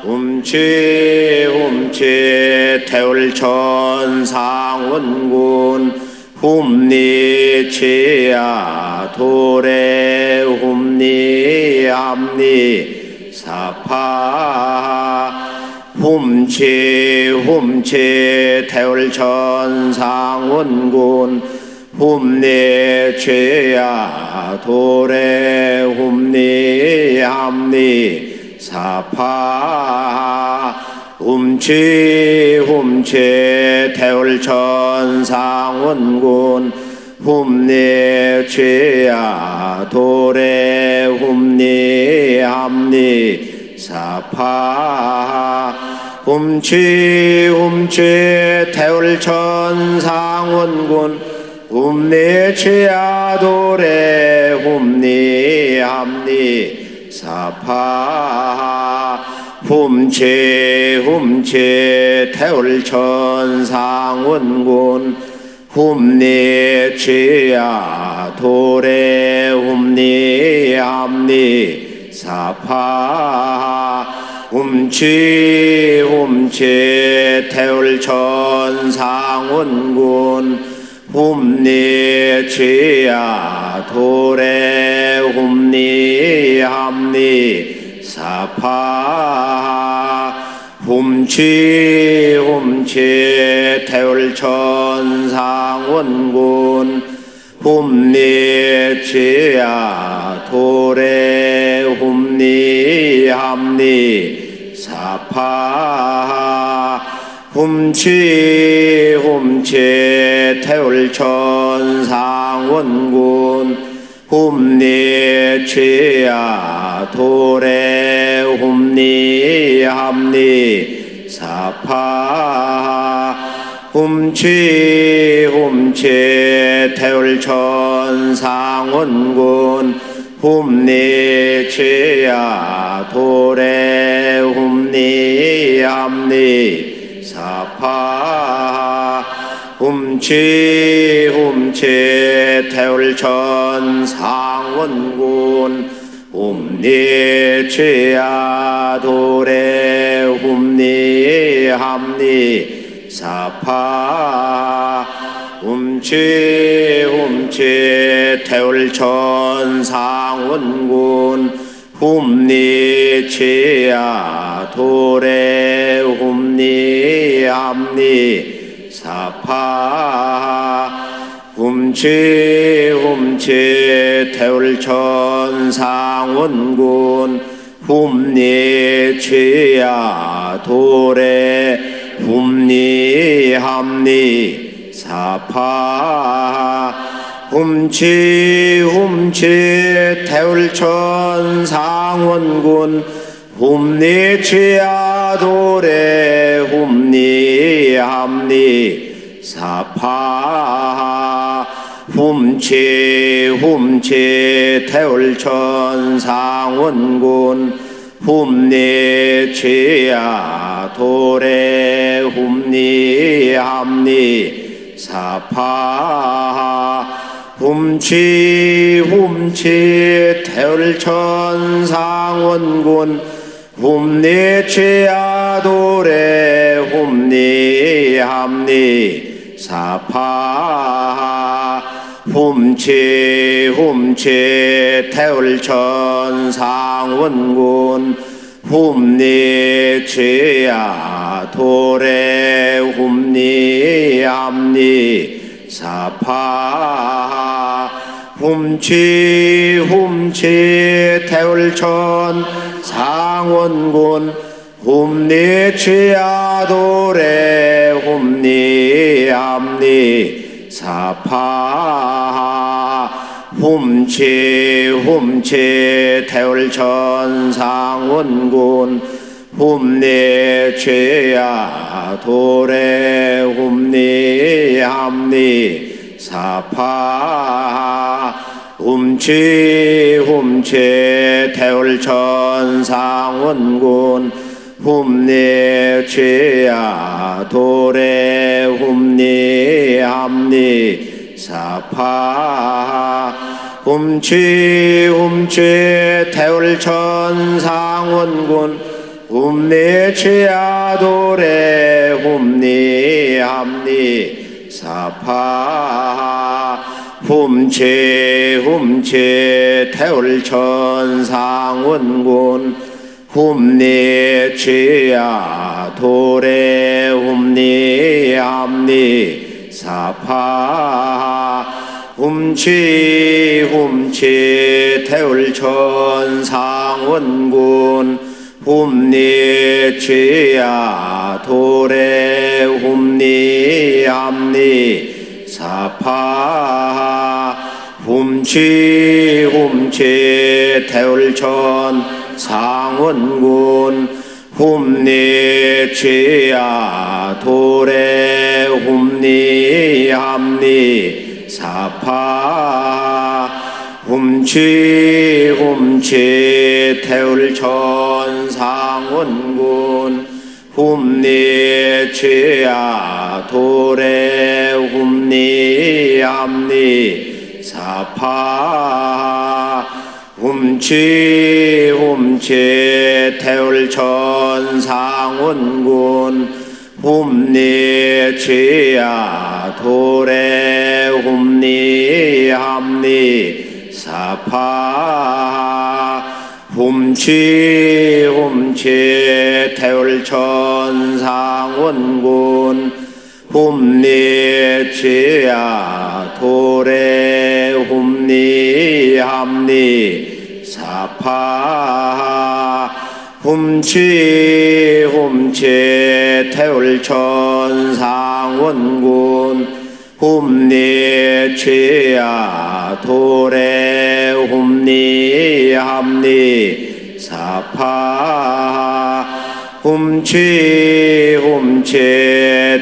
훔치 훔치 태울천 상원군 훔니 취야 도래 훔니 함니 사파 훔치 훔치 태울천 상원군 훔니 취야 도래 훔니 함니 사파 훔치 훔치 태울천 상원군 훔니 취야 도래 훔니 함니 사파 훔치 훔치 태울천 상원군 훔니 취야 도래 훔니 함니 사파 훔치 훔치 태울천 상원군 훔니 취야 도래 훔니 함니 사파 훔치 훔치 태울천 상원군 훔니 취야 도래 훔니 함니 사파 훔치 훔치 태울천 상원군 훔니 취야 도래 훔니 함니 사파 훔치 훔치 태울천 상원군 훔니 취야 도래 훔니 함니 사파 훔치 훔치 태울천 상원군 훔니 취야 도래 훔니 함니 사파 훔치 훔치 태울천 상원군 훔니 취야 도래 훔니 함니 사파 훔치 훔치 태울천 상원군 훔니 취야 도래 훔니 함니 사파 훔치 훔치 태울천 상원군 훔니 취야 도래 훔니 함니 사파 훔치 훔치 태울천 상원군 훔니 취야 도래 훔니 함니 사파 훔치 훔치 태울천 상원군 훔니 취야 도래 훔니 함니 사파 훔치 훔치 태울천 상원군 훔니 취야 도래 훔니 함니 사파 훔치 훔치 태울천 상원군 훔니 취야 도래 훔니 함니 사파 훔치 훔치 태울천 상원군 훔니 취야 도래 훔니 함니 사파 훔치 훔치 태울천 상원군 훔니 취야 도래 훔니 함니 사파 훔치 태울천상원군 훔내 죄야 도래 훔니 함니 사파 훔치 태울천상원군 훔내 죄야 도래 훔니 함니 사파 훔치 태울천상원군 훔니 죄야 도래 훔니 함니 사파 훔치 태울천상원군 훔니 죄야 도래 훔니 함니 사파 훔치 태울천상원군 훔니 죄야 도래 훔니 함니 사파 훔치 태울천상원군 훔니 죄야 도래 훔니 함니 사파 훔치 태울천상원군 훔니 죄야 도래 훔니 함니 사파 훔치 태울천상원군 훔니 죄야 도래 훔니 함니 사파 훔치 태울천상원군 훔니 죄야 도래 훔니 함니 사파 훔치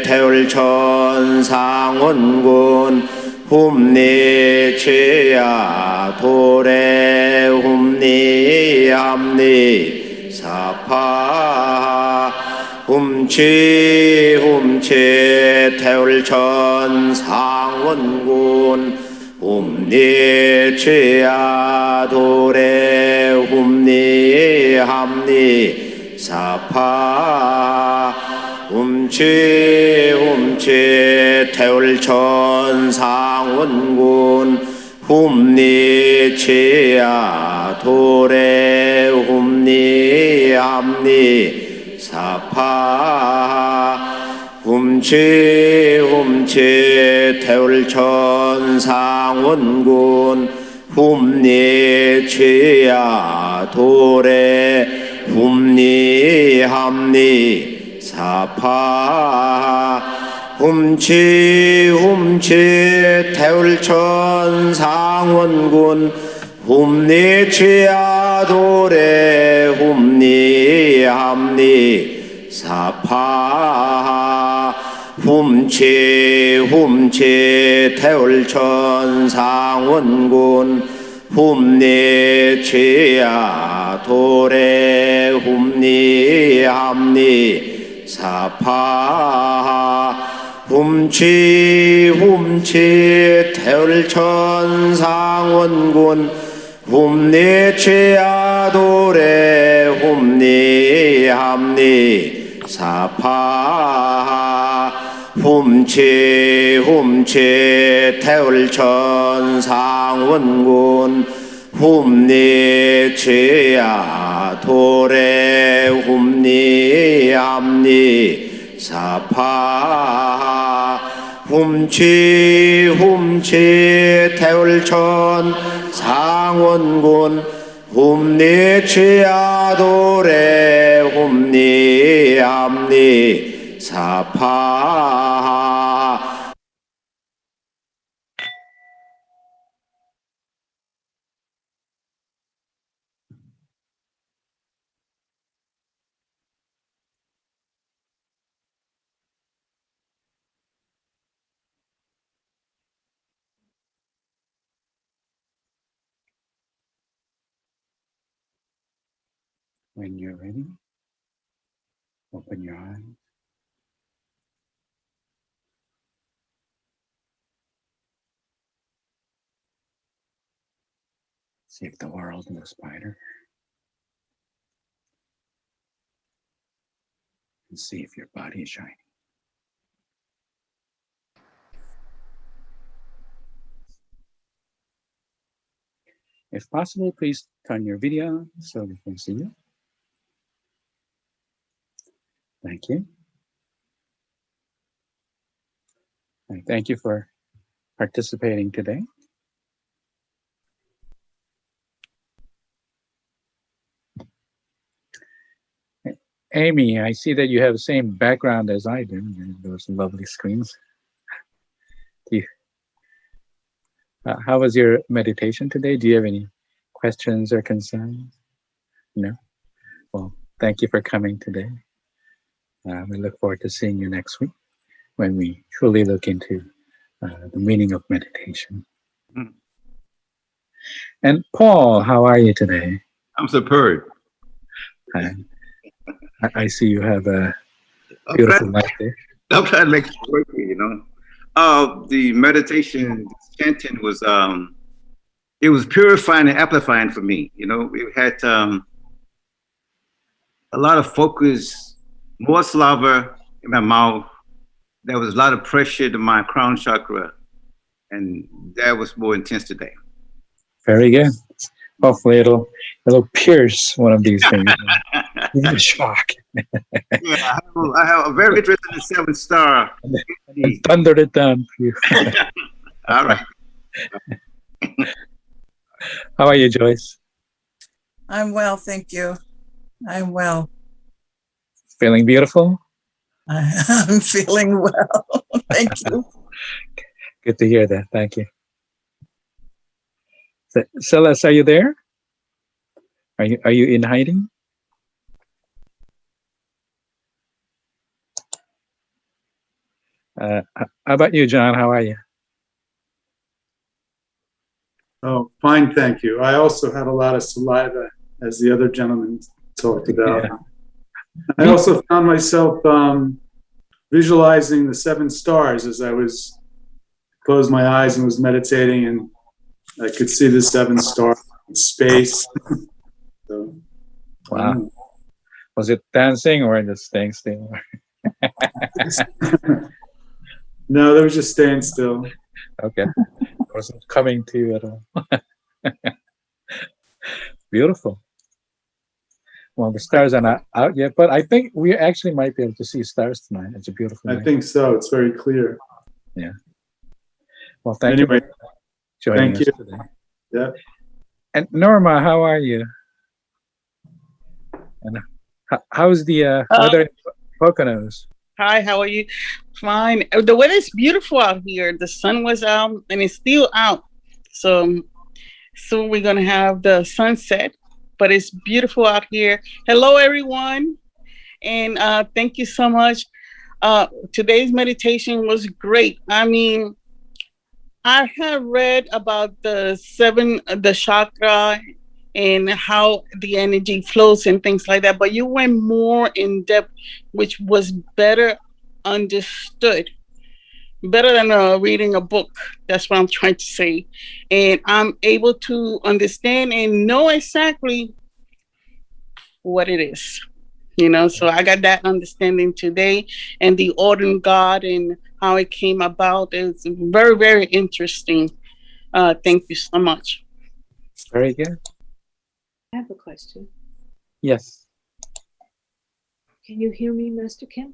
태울천상원군 훔니 죄야 도래 훔니 함니 사파 훔치 태울천상원군 훔니 죄야 도래 훔니 함니 사파 훔치 태울천상원군 훔니 죄야 도래 훔니 함니 사파 훔치 태울천상원군 훔니 죄야 도래 훔니 함니 사파 훔치 태울천상원군 훔니 죄야 도래 훔니 함니 사파 훔치 태울천상원군 훔니 죄야 도래 훔니 함니 사파 훔치 태울천상원군 훔니 죄야 도래 훔니 함니 사파 훔치 태울천상원군 훔니 죄야 도래 훔니 함니 사파 훔치 태울천상원군 훔니 죄야 도래 훔니 함니 사파 When you're ready, open your eyes. See if the world looks brighter. And see if your body is shining. If possible, please turn your video on so we can see you. Thank you. And thank you for participating today. Amy, I see that you have the same background as I do. Those lovely screens. How was your meditation today? Do you have any questions or concerns? No? Well, thank you for coming today. We look forward to seeing you next week when we truly look into the meaning of meditation. Mm. And Paul, how are you today? I'm superb. I see you have a beautiful life there. I'm trying to make it work for you, know. The meditation, chanting was it was purifying and amplifying for me. You know, it had a lot of focus, more saliva in my mouth. There was a lot of pressure to my crown chakra, and that was more intense today. Very good. Hopefully it'll pierce one of these things. Give you a shock. Yeah, I have a very interest in the 7-star. And thundered it down for you. All right. How are you, Joyce? I'm well, thank you. I'm well. Feeling beautiful? I'm feeling well. Thank you. Good to hear that. Thank you. Celeste, are you there? Are you in hiding? How about you, John? How are you? Oh, fine, thank you. I also had a lot of saliva, as the other gentleman talked about. Yeah. I also found myself visualizing the 7 stars as I was closed my eyes and was meditating, and I could see the 7 stars in space. So, wow. Was it dancing or just staying still? No, they were just staying still. Okay. It wasn't coming to you at all. Beautiful. Well, the stars are not out yet, but I think we actually might be able to see stars tonight. It's a beautiful night. I think so. It's very clear. Yeah. Well, thank you for joining us today. Yeah. And Norma, how are you? And how's the weather in Poconos? Hi, how are you? Fine. The weather is beautiful out here. The sun was out and it's still out. So soon we're going to have the sunset, but it's beautiful out here. Hello, everyone. And thank you so much. Today's meditation was great. I mean, I have read about the chakra and how the energy flows and things like that, but you went more in depth, which was better understood, better than reading a book. That's what I'm trying to say. And I'm able to understand and know exactly what it is. You know, so I got that understanding today, and the order in God and how it came about is very, very interesting. Thank you so much. Very good. I have a question. Yes. Can you hear me, Master Kim?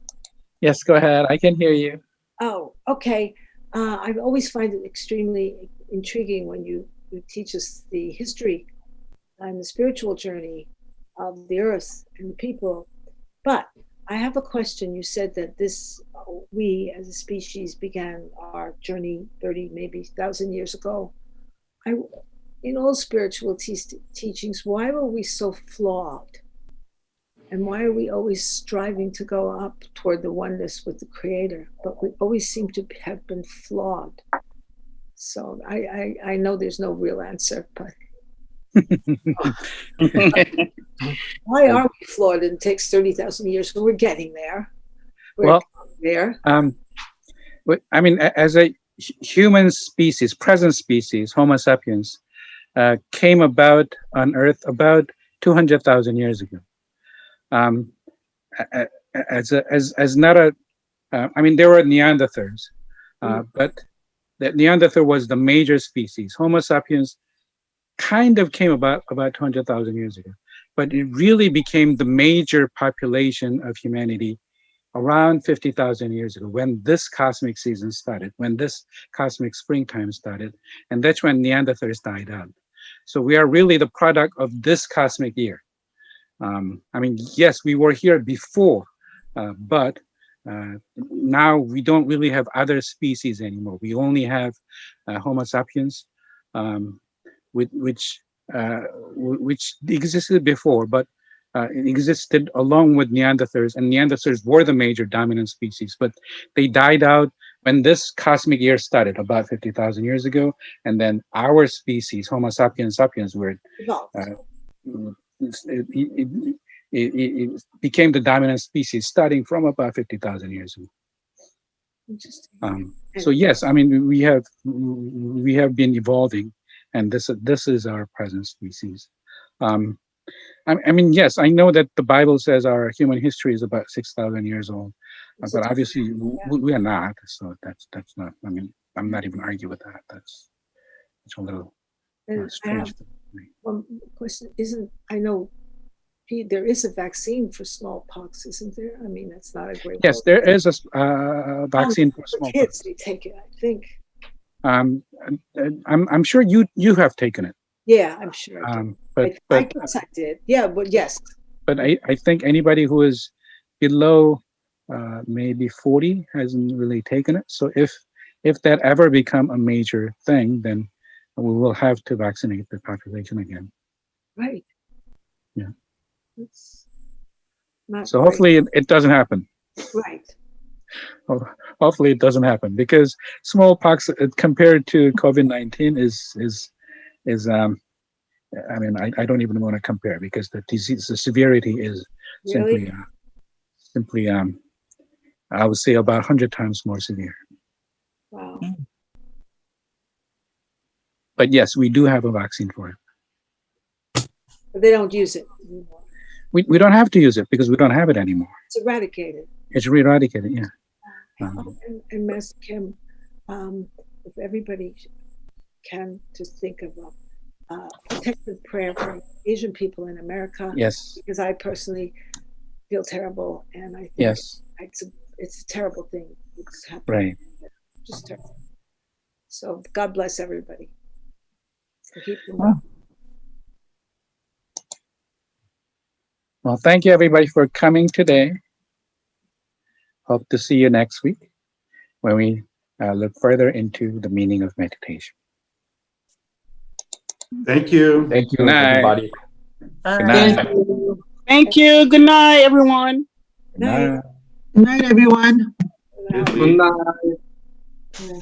Yes, go ahead. I can hear you. Oh, okay. I always find it extremely intriguing when you teach us the history and the spiritual journey of the earth and the people. But I have a question. You said that we as a species began our journey 30, maybe 1,000 years ago. In all spiritual teachings, why were we so flawed? And why are we always striving to go up toward the oneness with the Creator? But we always seem to have been flawed. So I know there's no real answer, but Why are we flawed? And it takes 30,000 years, so we're getting there. We're Well, there. I mean, as a human species, present species, Homo sapiens, came about on Earth about 200,000 years ago. As not a, I mean, there were Neanderthals, but the Neanderthal was the major species. Homo sapiens kind of came about 200,000 years ago, but it really became the major population of humanity around 50,000 years ago, when this cosmic season started, when this cosmic springtime started, and that's when Neanderthals died out. So we are really the product of this cosmic year. I mean, yes, we were here before, but now we don't really have other species anymore. We only have Homo sapiens, which existed before, but it existed along with Neanderthals, and Neanderthals were the major dominant species, but they died out when this cosmic year started about 50,000 years ago, and then our species, Homo sapiens sapiens, were it became the dominant species starting from about 50,000 years ago. So yes, I mean we have been evolving, and this is our present species. I mean, yes, I know that the Bible says our human history is about 6,000 years old, but obviously we are not. So that's not. I mean, I'm not even arguing with that. That's a little strange. One question: I know there is a vaccine for smallpox, isn't there? I mean, that's not a great. Yes, there is a vaccine for smallpox. Kids, they take it, I think. I'm sure you have taken it. Yeah, I'm sure. But I guess I did. Yeah, but yes. But I think anybody who is below maybe 40 hasn't really taken it. So if that ever become a major thing, then we will have to vaccinate the population again. Right. Yeah. It's not so hopefully it doesn't happen. Right. Hopefully it doesn't happen, because smallpox compared to COVID-19 is I mean, I don't even want to compare, because the disease, the severity is really? simply I would say about 100 times more severe. Wow. But yes, we do have a vaccine for it. But they don't use it anymore. We don't have to use it because we don't have it anymore. It's eradicated. It's eradicated, yeah. And Master Kim, if everybody can just think of a protective prayer for Asian people in America. Yes. Because I personally feel terrible, and I think yes, it's a terrible thing. It's happening. Right. Just terrible. So God bless everybody. Keep them up. Well, thank you everybody for coming today. Hope to see you next week when we look further into the meaning of meditation. Thank you. Thank you, Good night. everybody. Good night. Thank you. Thank you. Good night, everyone. Good night. Good night, everyone. Good Good night. Yeah.